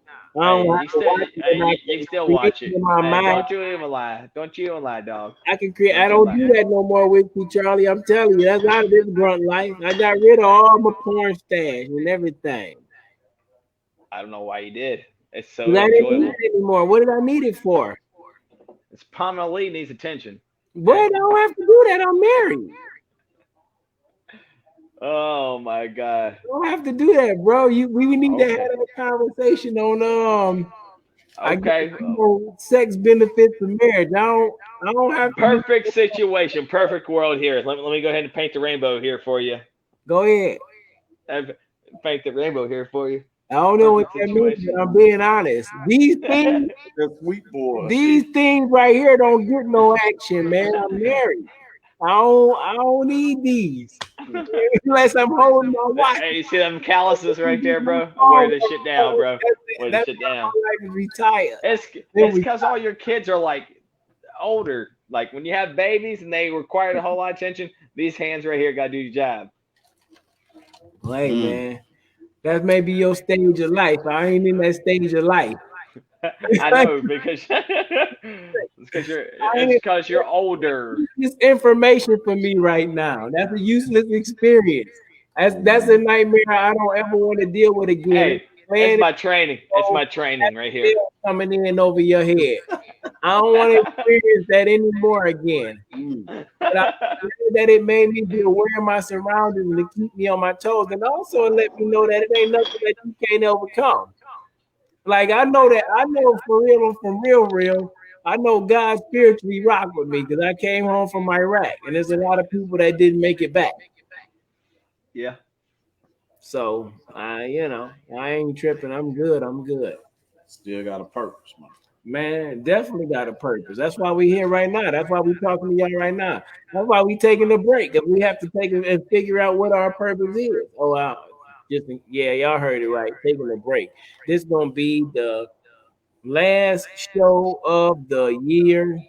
I don't Hey, have to watch it, and I you can still create watch it it. in my Hey, mind. don't you even lie. Don't you even lie, dog. I can create. I Don't you don't lie. do that no more with you, Charlie. I'm telling you, that's out of this grunt life. I got rid of all my porn stash and everything. I don't know why you did. It's so 'Cause I didn't need enjoyable. it anymore. What did I need it for? It's Pamela Lee needs attention. Boy, I Okay. don't have to do that. I'm married. Oh my god. I don't have to do that, bro. We need to have Okay. that conversation on I get Okay, sex benefits of marriage. I don't have to be. perfect situation, perfect world here. Let me go ahead and paint the rainbow here for you. Go ahead. I've paint the rainbow here for you. I don't know what Perfect that means, situation. but I'm being honest. That sweet boy These shit. things right here don't get no action, man. I'm married. I don't need these unless I'm holding my wife. Hey, you see them calluses right there, bro? I wear Oh, this shit down, bro. Wear this that's shit why down. my life is retired. It's Then it's we because all your kids are like older. Like when you have babies and they require a whole lot of attention, these hands right here gotta do your job. play, Mm. man. That's maybe your stage of life. I ain't in that stage of life. I know because I ain't it's because you're older. this information for me right now. That's a useless experience. That's a nightmare I don't ever want to deal with again. Hey, it's Playing it my training. It's so my training right that here. coming in over your head. I don't want to experience that anymore again. Mm. But I'm glad that it made me be aware of my surroundings and to keep me on my toes, and also it let me know that it ain't nothing that you can't overcome. Like I know for real, from real. I know God spiritually rock with me because I came home from Iraq, and there's a lot of people that didn't make it back. Yeah. So I ain't tripping. I'm good. I'm good. Still got a purpose, man. Man, definitely got a purpose. That's why we here right now. That's why we talking to y'all right now. That's why we taking a break because we have to take it and figure out what our purpose is. Oh, wow. Yeah, y'all heard it right. Taking a break. This gonna be the last show of the year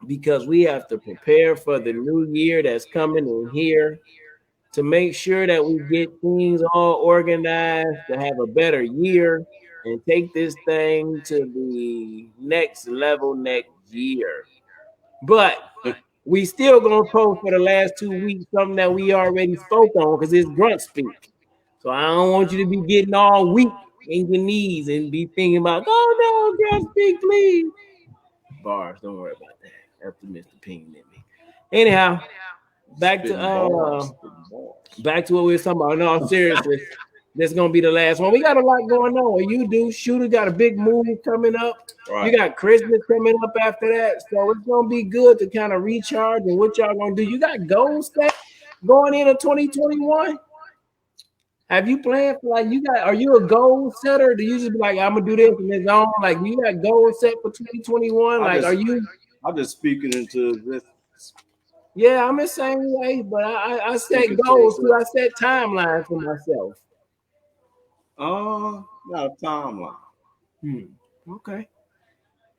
because we have to prepare for the new year that's coming in here to make sure that we get things all organized to have a better year and take this thing to the next level next year. But we still gonna post for the last 2 weeks something that we already spoke on because it's Grunt Speak. So I don't want you to be getting all weak in your knees and be thinking about, oh no, Grunt Speak, please. Bars, don't worry about that. After Mr. Ping at me. Anyhow, back to Spitting bars. Spitting bars. back to what we were talking about. No, seriously, this is gonna be the last one. We got a lot going on. What you do, Shooter got a big move coming up. You Right. got Christmas coming up after that, so it's gonna be good to kind of recharge. And what y'all gonna do? You got goals set going into 2021. Have you planned for like you got? Are you a goal setter? Do you just be like I'm gonna do this and it's on? Like you got goals set for 2021? I Like are just you? I just speaking into this Yeah, I'm the same way, but I set speaking to goals too. itself. I set timelines for myself. Got a timeline. Hmm. Okay.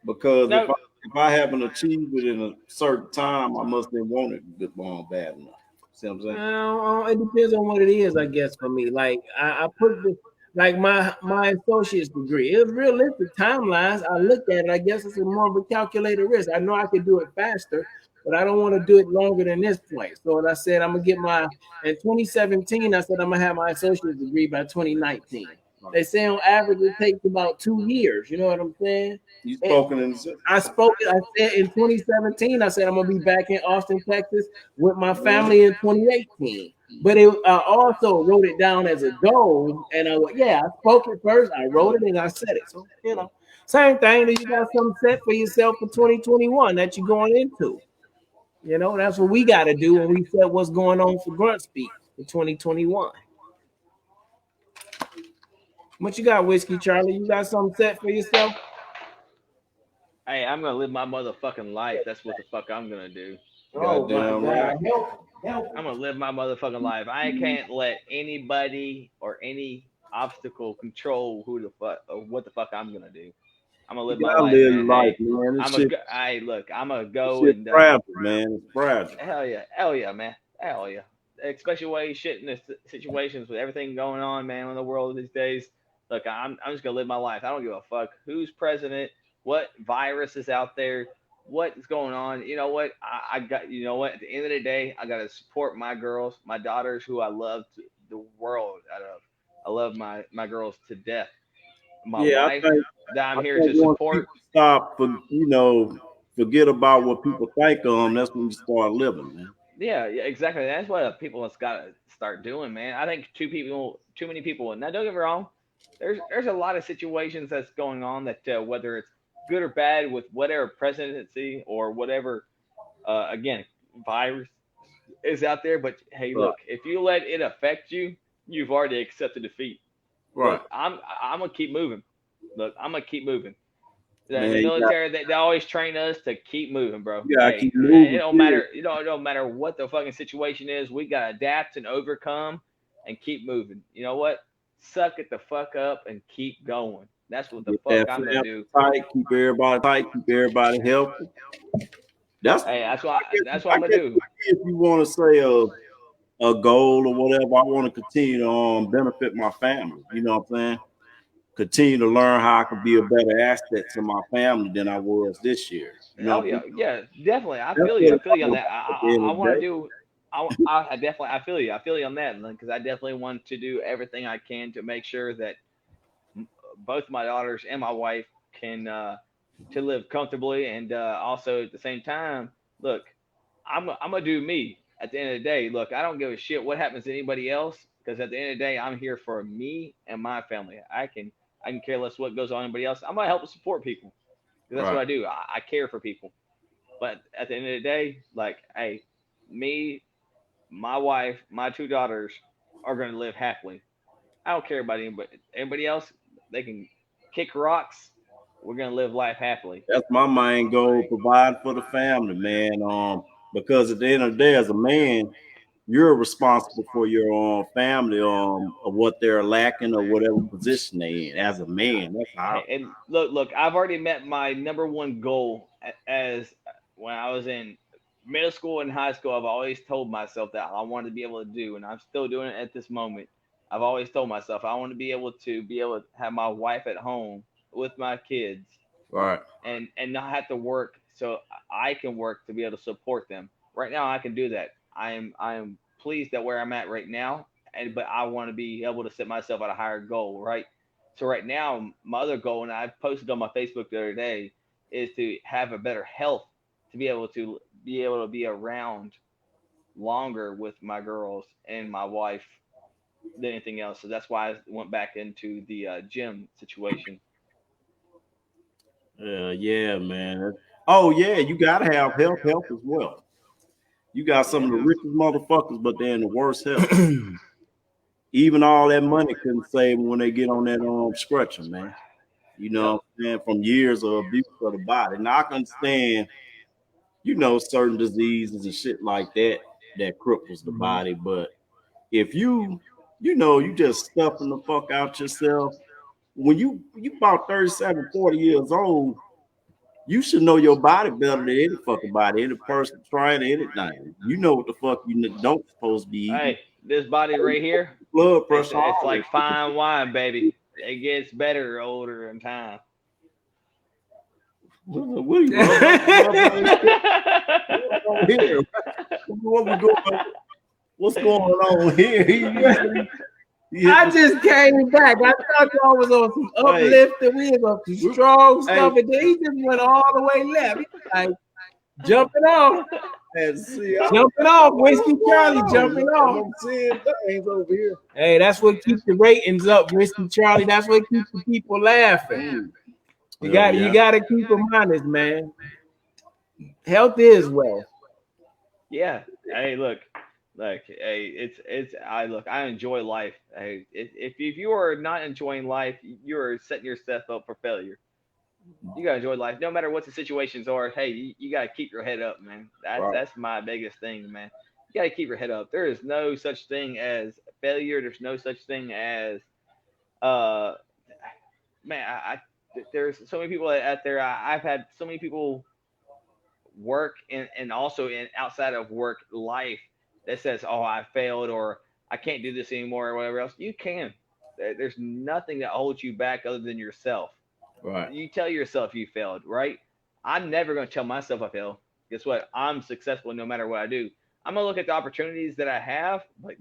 Because No, if I haven't achieved it in a certain time, I must have wanted it on bad enough. See what I'm saying? It depends on what it is, I guess, for me. Like I put the like my associate's degree. It's realistic timelines. I looked at it. I guess it's a more of a calculated risk. I know I could do it faster, but I don't want to do it longer than this point. So as I said, I'm gonna get my in 2017. I said I'm gonna have my associate's degree by 2019. Right. They say on average it takes about 2 years. You know what I'm saying? You And spoken in I spoke. I said in 2017. I said I'm gonna be back in Austin, Texas, with my family in 2018. But I also wrote it down as a goal, and I spoke it first. I wrote it and I said it. So same thing. That you got something set for yourself for 2021 that you're going into. That's what we got to do when we set what's going on for Grunt Speak for 2021. What you got, Whiskey Charlie? You got something set for yourself? hey, I'm gonna live my motherfucking life. That's what the fuck I'm gonna do. Oh my goddamn God, right. help I'm him. gonna live my motherfucking life. I can't let anybody or any obstacle control who the fuck or what the fuck I'm gonna do. I'm gonna You live my gotta life, live man. life, Hey, man. I'm a. Hey, look, I'm gonna This go shit and fragile, man. It's fragile. hell yeah, man, hell yeah. Especially way shit in the situations with everything going on, man, in the world these days. Look, I'm just gonna live my life. I don't give a fuck who's president, what virus is out there, what is going on. You know what? I got. You know what? At the end of the day, I gotta support my girls, my daughters, who I love the world out of. I love my girls to death. My Yeah, wife that I I'm here think to once support. people stop for forget about what people think of them, that's when you start living, man. Yeah, yeah, exactly. That's what people has got to start doing, man. I think too many people. Now, don't get me wrong. there's a lot of situations that's going on that whether it's good or bad with whatever presidency or whatever again virus is out there. But hey, Right. look, if you let it affect you, you've already accepted defeat. Right. Look, I'm gonna keep moving. Look, I'm gonna keep moving. The Man, military, they always train us to keep moving, bro. you gotta Hey, keep it moving. don't matter. It don't matter what the fucking situation is. We gotta adapt and overcome and keep moving. You know what? Suck it the fuck up and keep going. That's what the Get fuck that I'm gonna family do. tight, keep everybody tight, keep everybody healthy. That's Hey, that's what I I'm gonna guess do. if you want to say a goal or whatever, I want to continue to benefit my family. You know what I'm saying? Continue to learn how I can be a better asset to my family than I was this year. You know Oh what I mean? yeah, yeah, definitely. I That's feel you. what I it's feel you on all that. about at the end I of the want to day. do. I definitely. I feel you. I feel you on that because I definitely want to do everything I can to make sure that both my daughters and my wife can to live comfortably and also at the same time, look, I'm gonna do me. At the end of the day, look, I don't give a shit what happens to anybody else because at the end of the day, I'm here for me and my family. I can care less what goes on anybody else. I'm gonna help support people because that's Right. what I do. I care for people. But at the end of the day, like, hey, me, my wife, my two daughters are gonna live happily. I don't care about anybody else. They can kick rocks. We're gonna live life happily. That's my main goal, provide for the family, man. Because at the end of the day, as a man, you're responsible for your family, of what they're lacking or whatever position they in. As a man, that's how. And look, I've already met my number one goal as when I was in middle school and high school. I've always told myself that I wanted to be able to do, and I'm still doing it at this moment. I've always told myself I want to be able to have my wife at home with my kids Right. and not have to work so I can work to be able to support them. Right now I can do that. I am pleased at where I'm at right now, and but I want to be able to set myself at a higher goal, right? So right now my other goal, and I posted on my Facebook the other day, is to have a better health to be able to be around longer with my girls and my wife than anything else. So that's why I went back into the gym situation. Yeah, man. Oh yeah, you gotta have health as well. You got some Yeah. of the richest motherfuckers, but they're in the worst health. Even all that money couldn't save them when they get on that stretcher, man. You know Yep. what I'm saying? From years of abuse of the body. Now I can understand, certain diseases and shit like that that cripples the body. But if you just stuffing the fuck out yourself, when you about 37, 40 years old, you should know your body better than any fucking body, any person trying anything. You know what the fuck you don't supposed to be eating. Hey, this body right here, Blood pressure, it's all like that shit. fine wine, baby. It gets better older in time. What are you rub on here? What we going? What's going on here? You hit I the, just came back. I thought y'all was on some hey, uplifting. We was on some strong hey, stuff, and then he just went all the way left. He was like jumping off, man, see, jumping off. Whiskey what's going Charlie on? jumping off. I'm seeing things over here. Hey, that's what keeps the ratings up, Whiskey Charlie. That's what keeps the people laughing. Mm. You Yeah. got to keep them honest, man. Health is wealth. Yeah. Hey, hey, it's I look. I enjoy life. Hey, if you are not enjoying life, you are setting yourself up for failure. You gotta enjoy life, no matter what the situations are. Hey, you gotta keep your head up, man. Right. That's my biggest thing, man. You gotta keep your head up. There is no such thing as failure. There's no such thing as uh man, there's so many people out there. I've had so many people work and also in outside of work life that says, "Oh, I failed," or "I can't do this anymore," or whatever else. You can. There's nothing that holds you back other than yourself. Right. You tell yourself you failed, right? I'm never going to tell myself I failed. Guess what? I'm successful no matter what I do. I'm gonna look at the opportunities that I have, but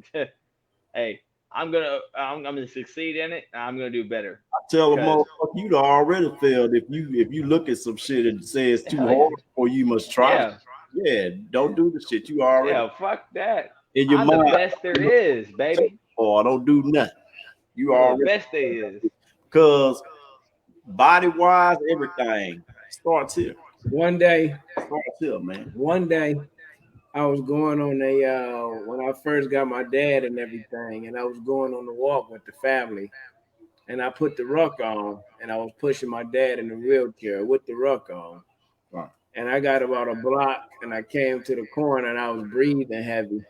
hey, I'm gonna succeed in it. And I'm gonna do better Tell a because motherfucker you'd already failed if you look at some shit and say it's too hell yeah, hard or you must try. yeah, Yeah, don't do the shit you already yeah. Fuck that. in your I'm the mind. best there is, baby. Or don't do nothing. You I'm the already best there is. Cause body wise, everything starts here. One day, Starts here, man. one day, I was going on a when I first got my dad and everything, and I was going on the walk with the family, and I put the ruck on, and I was pushing my dad in the wheelchair with the ruck on, Right. and I got about a block, and I came to the corner, and I was breathing heavy.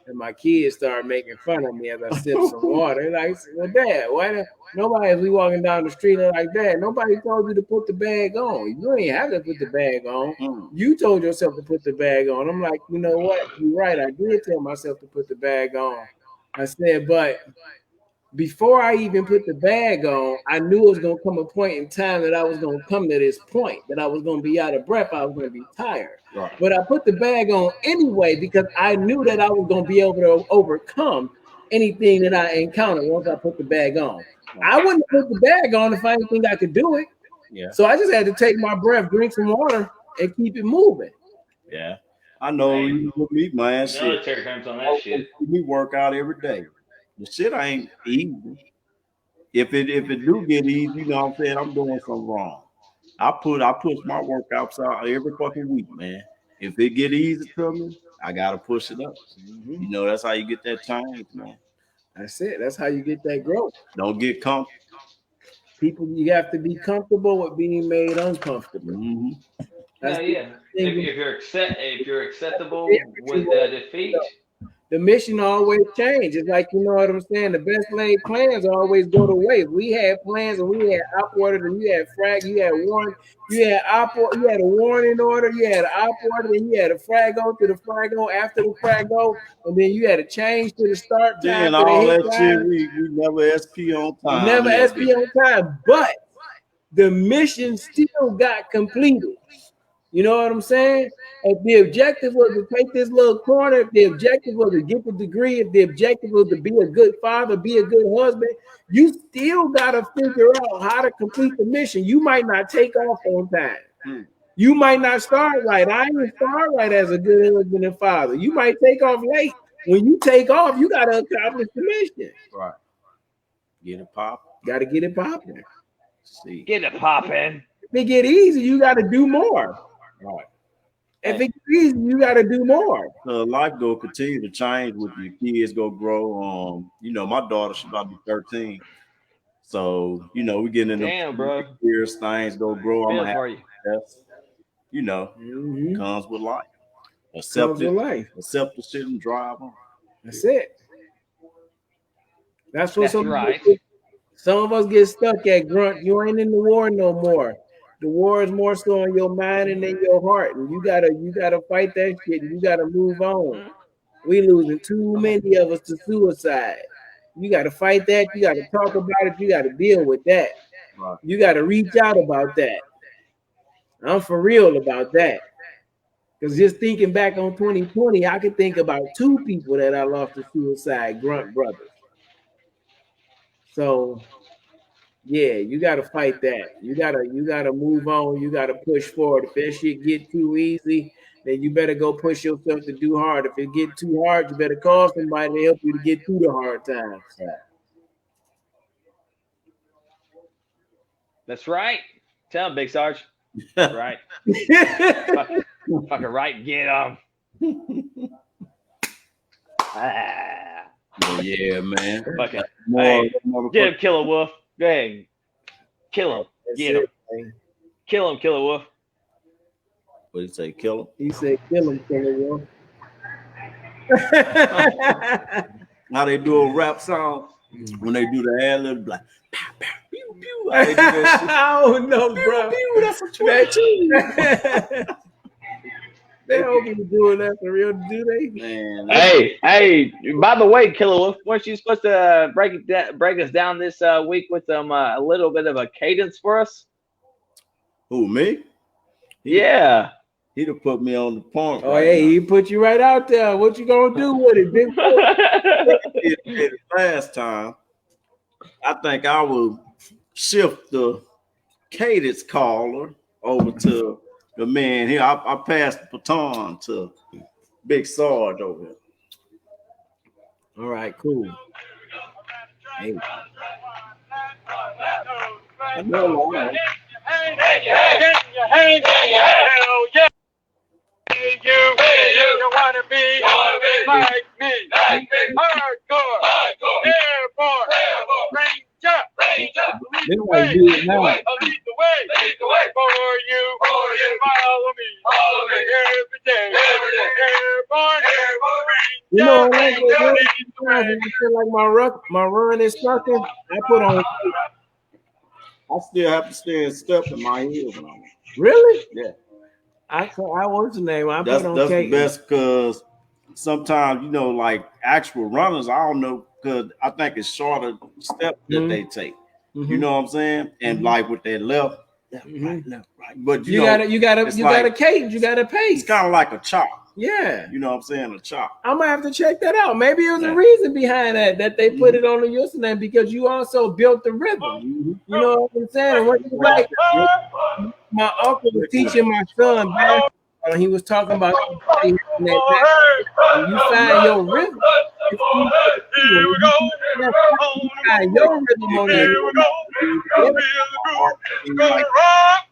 And my kids started making fun of me as I sipped some water. They're like, well, Dad, why don't nobody as we walking down the street they're like that? Nobody told you to put the bag on. You ain't have to put the bag on. You told yourself to put the bag on. I'm like, you know what? You're right. I did tell myself to put the bag on. I said, but before I even put the bag on, I knew it was going to come a point in time that I was going to come to this point, that I was going to be out of breath. I was going to be tired. Right. But I put the bag on anyway because I knew that I was going to be able to overcome anything that I encountered once I put the bag on. I wouldn't put the bag on if I didn't think I could do it. Yeah. So I just had to take my breath, drink some water, and keep it moving. Yeah. I know you with me, man. Shit. Military terms on that shit. We work out every day. The shit ain't easy. If it do get easy, you know what I'm saying, I'm doing something wrong. I push my workouts out every fucking week, man. If it get easy to me, I gotta push it up. You know, that's how you get that change, man. That's it. That's how you get that growth. Don't get comfortable. People, you have to be comfortable with being made uncomfortable. Mm-hmm. That's Yeah. the thing. If you're acceptable with defeat, the mission always changes. It's like, you know what I'm saying? The best laid plans always go to waste. We had plans and we had op order and you had frag, you had warrant, you had you had a warning order, you had an op order, and you had a frago to the frago after the frago, and then you had a change to the start time. Then all that shit, we never SP on time. Never SP on time, but the mission still got completed. You know what I'm saying? If the objective was to take this little corner, if the objective was to get the degree, if the objective was to be a good father, be a good husband, you still got to figure out how to complete the mission. You might not take off on time. You might not start right. I didn't start right as a good husband and father. You might take off late. When you take off, you got to accomplish the mission. Right. Get it popping. Got to get it popping. See. get it popping. If it get easy, you got to do more. Right. If it's easy, you got to do more. Life go continue to change with your kids go grow. You know, my daughter, she's about to be 13. So, you know, we getting into years, things go grow. I'm gonna have that's, you know, comes with life. Accept the shit and drive on. That's it. That's what right. Some of us get stuck at Grunt. You ain't in the war no more. The war is more so in your mind and in your heart, and you gotta fight that shit. And you gotta move on. We losing too many of us to suicide. You gotta fight that. You gotta talk about it. You gotta deal with that. Right. You gotta reach out about that. I'm for real about that. Because just thinking back on 2020, I could think about 2 people that I lost to suicide, Grunt brothers. So yeah, you gotta fight that. You gotta move on. You gotta push forward. If that shit get too easy, then you better go push yourself to do hard. If it get too hard, you better call somebody to help you to get through the hard times. That's right. Tell him, Big Sarge. Right. Fucking right. Get him. Yeah, man. Fucking. Hey, get him, Killer Wolf. Go ahead. Kill him. Get him. Kill him, Killer Wolf. What did he say? Kill him? He said, kill him, Killer Wolf. How they do a rap song when they do the ad lib, like, pow, pow, pew, pew. How they do that shit? I don't know, bro. Pew, that's what you They don't be doing that for real, do they? Man, hey! By the way, Killer Wolf, weren't you supposed to break us down this week with a little bit of a cadence for us? Who, me? Yeah. He'd have put me on the point. Oh, hey, he put you right out there. What you gonna do with it, big boy? Last time, I think I will shift the cadence caller over to the man here. I passed the baton to Big Sarge over here. All right, cool. Hey. I know a lot. You wanna be like me, hardcore, airborne, ranger, This lead the like way, Vietnam. lead the way, for you, follow me, every day, airborne, You know what I like? ranger, lead the When I way. feel like my run is sucking, I put on. I still have to stay in step in my heels. Really? Yeah, I what's the name? I that's put on the Kate. best because sometimes like actual runners, I don't know because I think it's shorter steps that they take. You know what I'm saying? And like with their left, left, right. But you gotta cadence, you gotta pace. It's kind of like a chop. Yeah. You know what I'm saying? A chop. I might have to check that out. Maybe it was a reason behind that they put it on the username because you also built the rhythm. You know what I'm saying? And what you like, my uncle was teaching my son basketball, and he was talking about when you find your rhythm. Here we go. Find your rhythm on Here we go. Feel the groove. Gonna rock.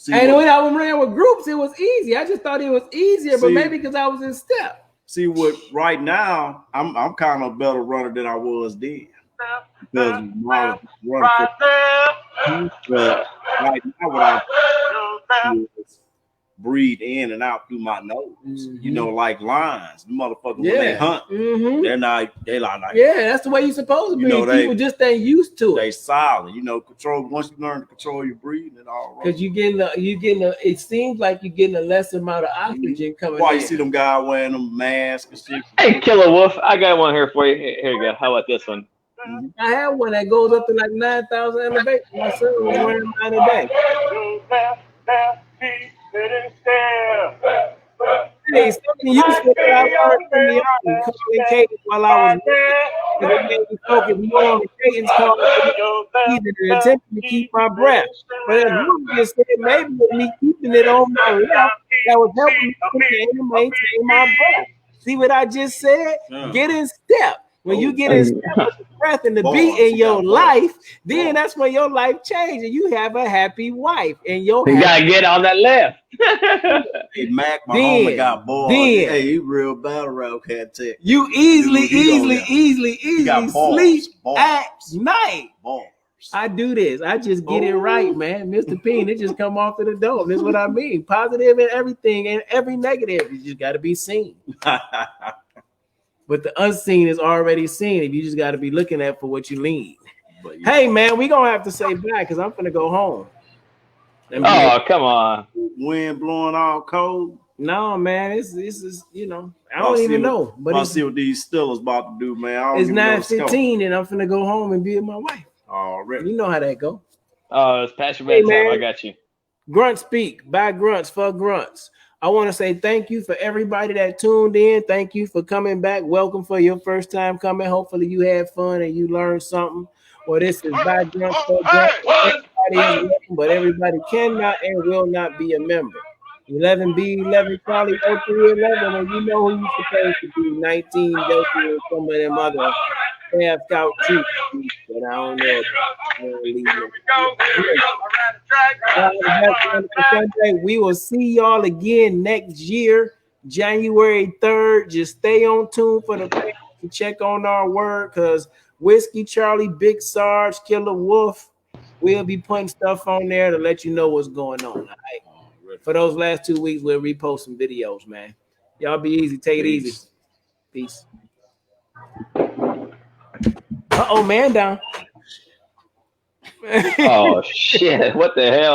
And when I ran with groups, it was easy. I just thought it was easier, but maybe because I was in step. See what? Right now, I'm kind of a better runner than I was then. Because my run, but right now, what I do is breathe in and out through my nose. You know, like lions. The motherfuckers when they hunt, they're like that's the way you're supposed to be. People just ain't used to it. They silent. Control. Once you learn to control your breathing, it all right. Because you getting it seems like you're getting a less amount of oxygen coming. Why you see them guys wearing them masks and shit? Hey, Killer Wolf, I got one here for you. Here you go. How about this one? I have one that goes up to like 9,000 elevation. My son was wearing mine today. Hey, something useful that I learned from the army, calling cadence while I was working. It made me focus more on the cadence call and attempting to keep my breath. But as Luke just said, maybe with me keeping it on my left, that was helping me continue to maintain my breath. See what I just said? Get in step. When you get in step with the breath and the beat in your life, then that's when your life changes. You have a happy wife and you gotta get on that left. Hey, Mac, my homie got bored. Hey, he real battle rap cat tech. You easily sleep at night. I do this. I just get it right, man. Mr. P, and it just come off to the dome. That's what I mean. Positive in everything and every negative. You just got to be seen. But the unseen is already seen. If you just got to be looking at for what you need. Hey, man, we going to have to say bye because I'm going to go home. Oh, come on. Wind blowing all cold. No, man, this is, I don't even know. But I'll see what these Steelers about to do, man. It's 9:15 and I'm going to go home and be with my wife. Already. You know how that go. Oh, it's past your bedtime. I got you. Grunt Speak by Grunts for Grunts. I want to say thank you for everybody that tuned in. Thank you for coming back. Welcome for your first time coming. Hopefully you had fun and you learned something. Well, this is by Grunts for Grunts. Everybody is welcome, but everybody cannot and will not be a member. 11B, 11 Charlie, 0311, and you know who you're supposed to be. 19 Delta and some of them other staff out too. But I don't know. We will see y'all again next year, January 3rd. Just stay on tune for the page to check on our word because Whiskey Charlie, Big Sarge, Killer Wolf, we'll be putting stuff on there to let you know what's going on. All right? For those last 2 weeks, we'll repost some videos, man. Y'all be easy. Take it easy. Peace. Uh-oh, man down. Oh, shit. What the hell?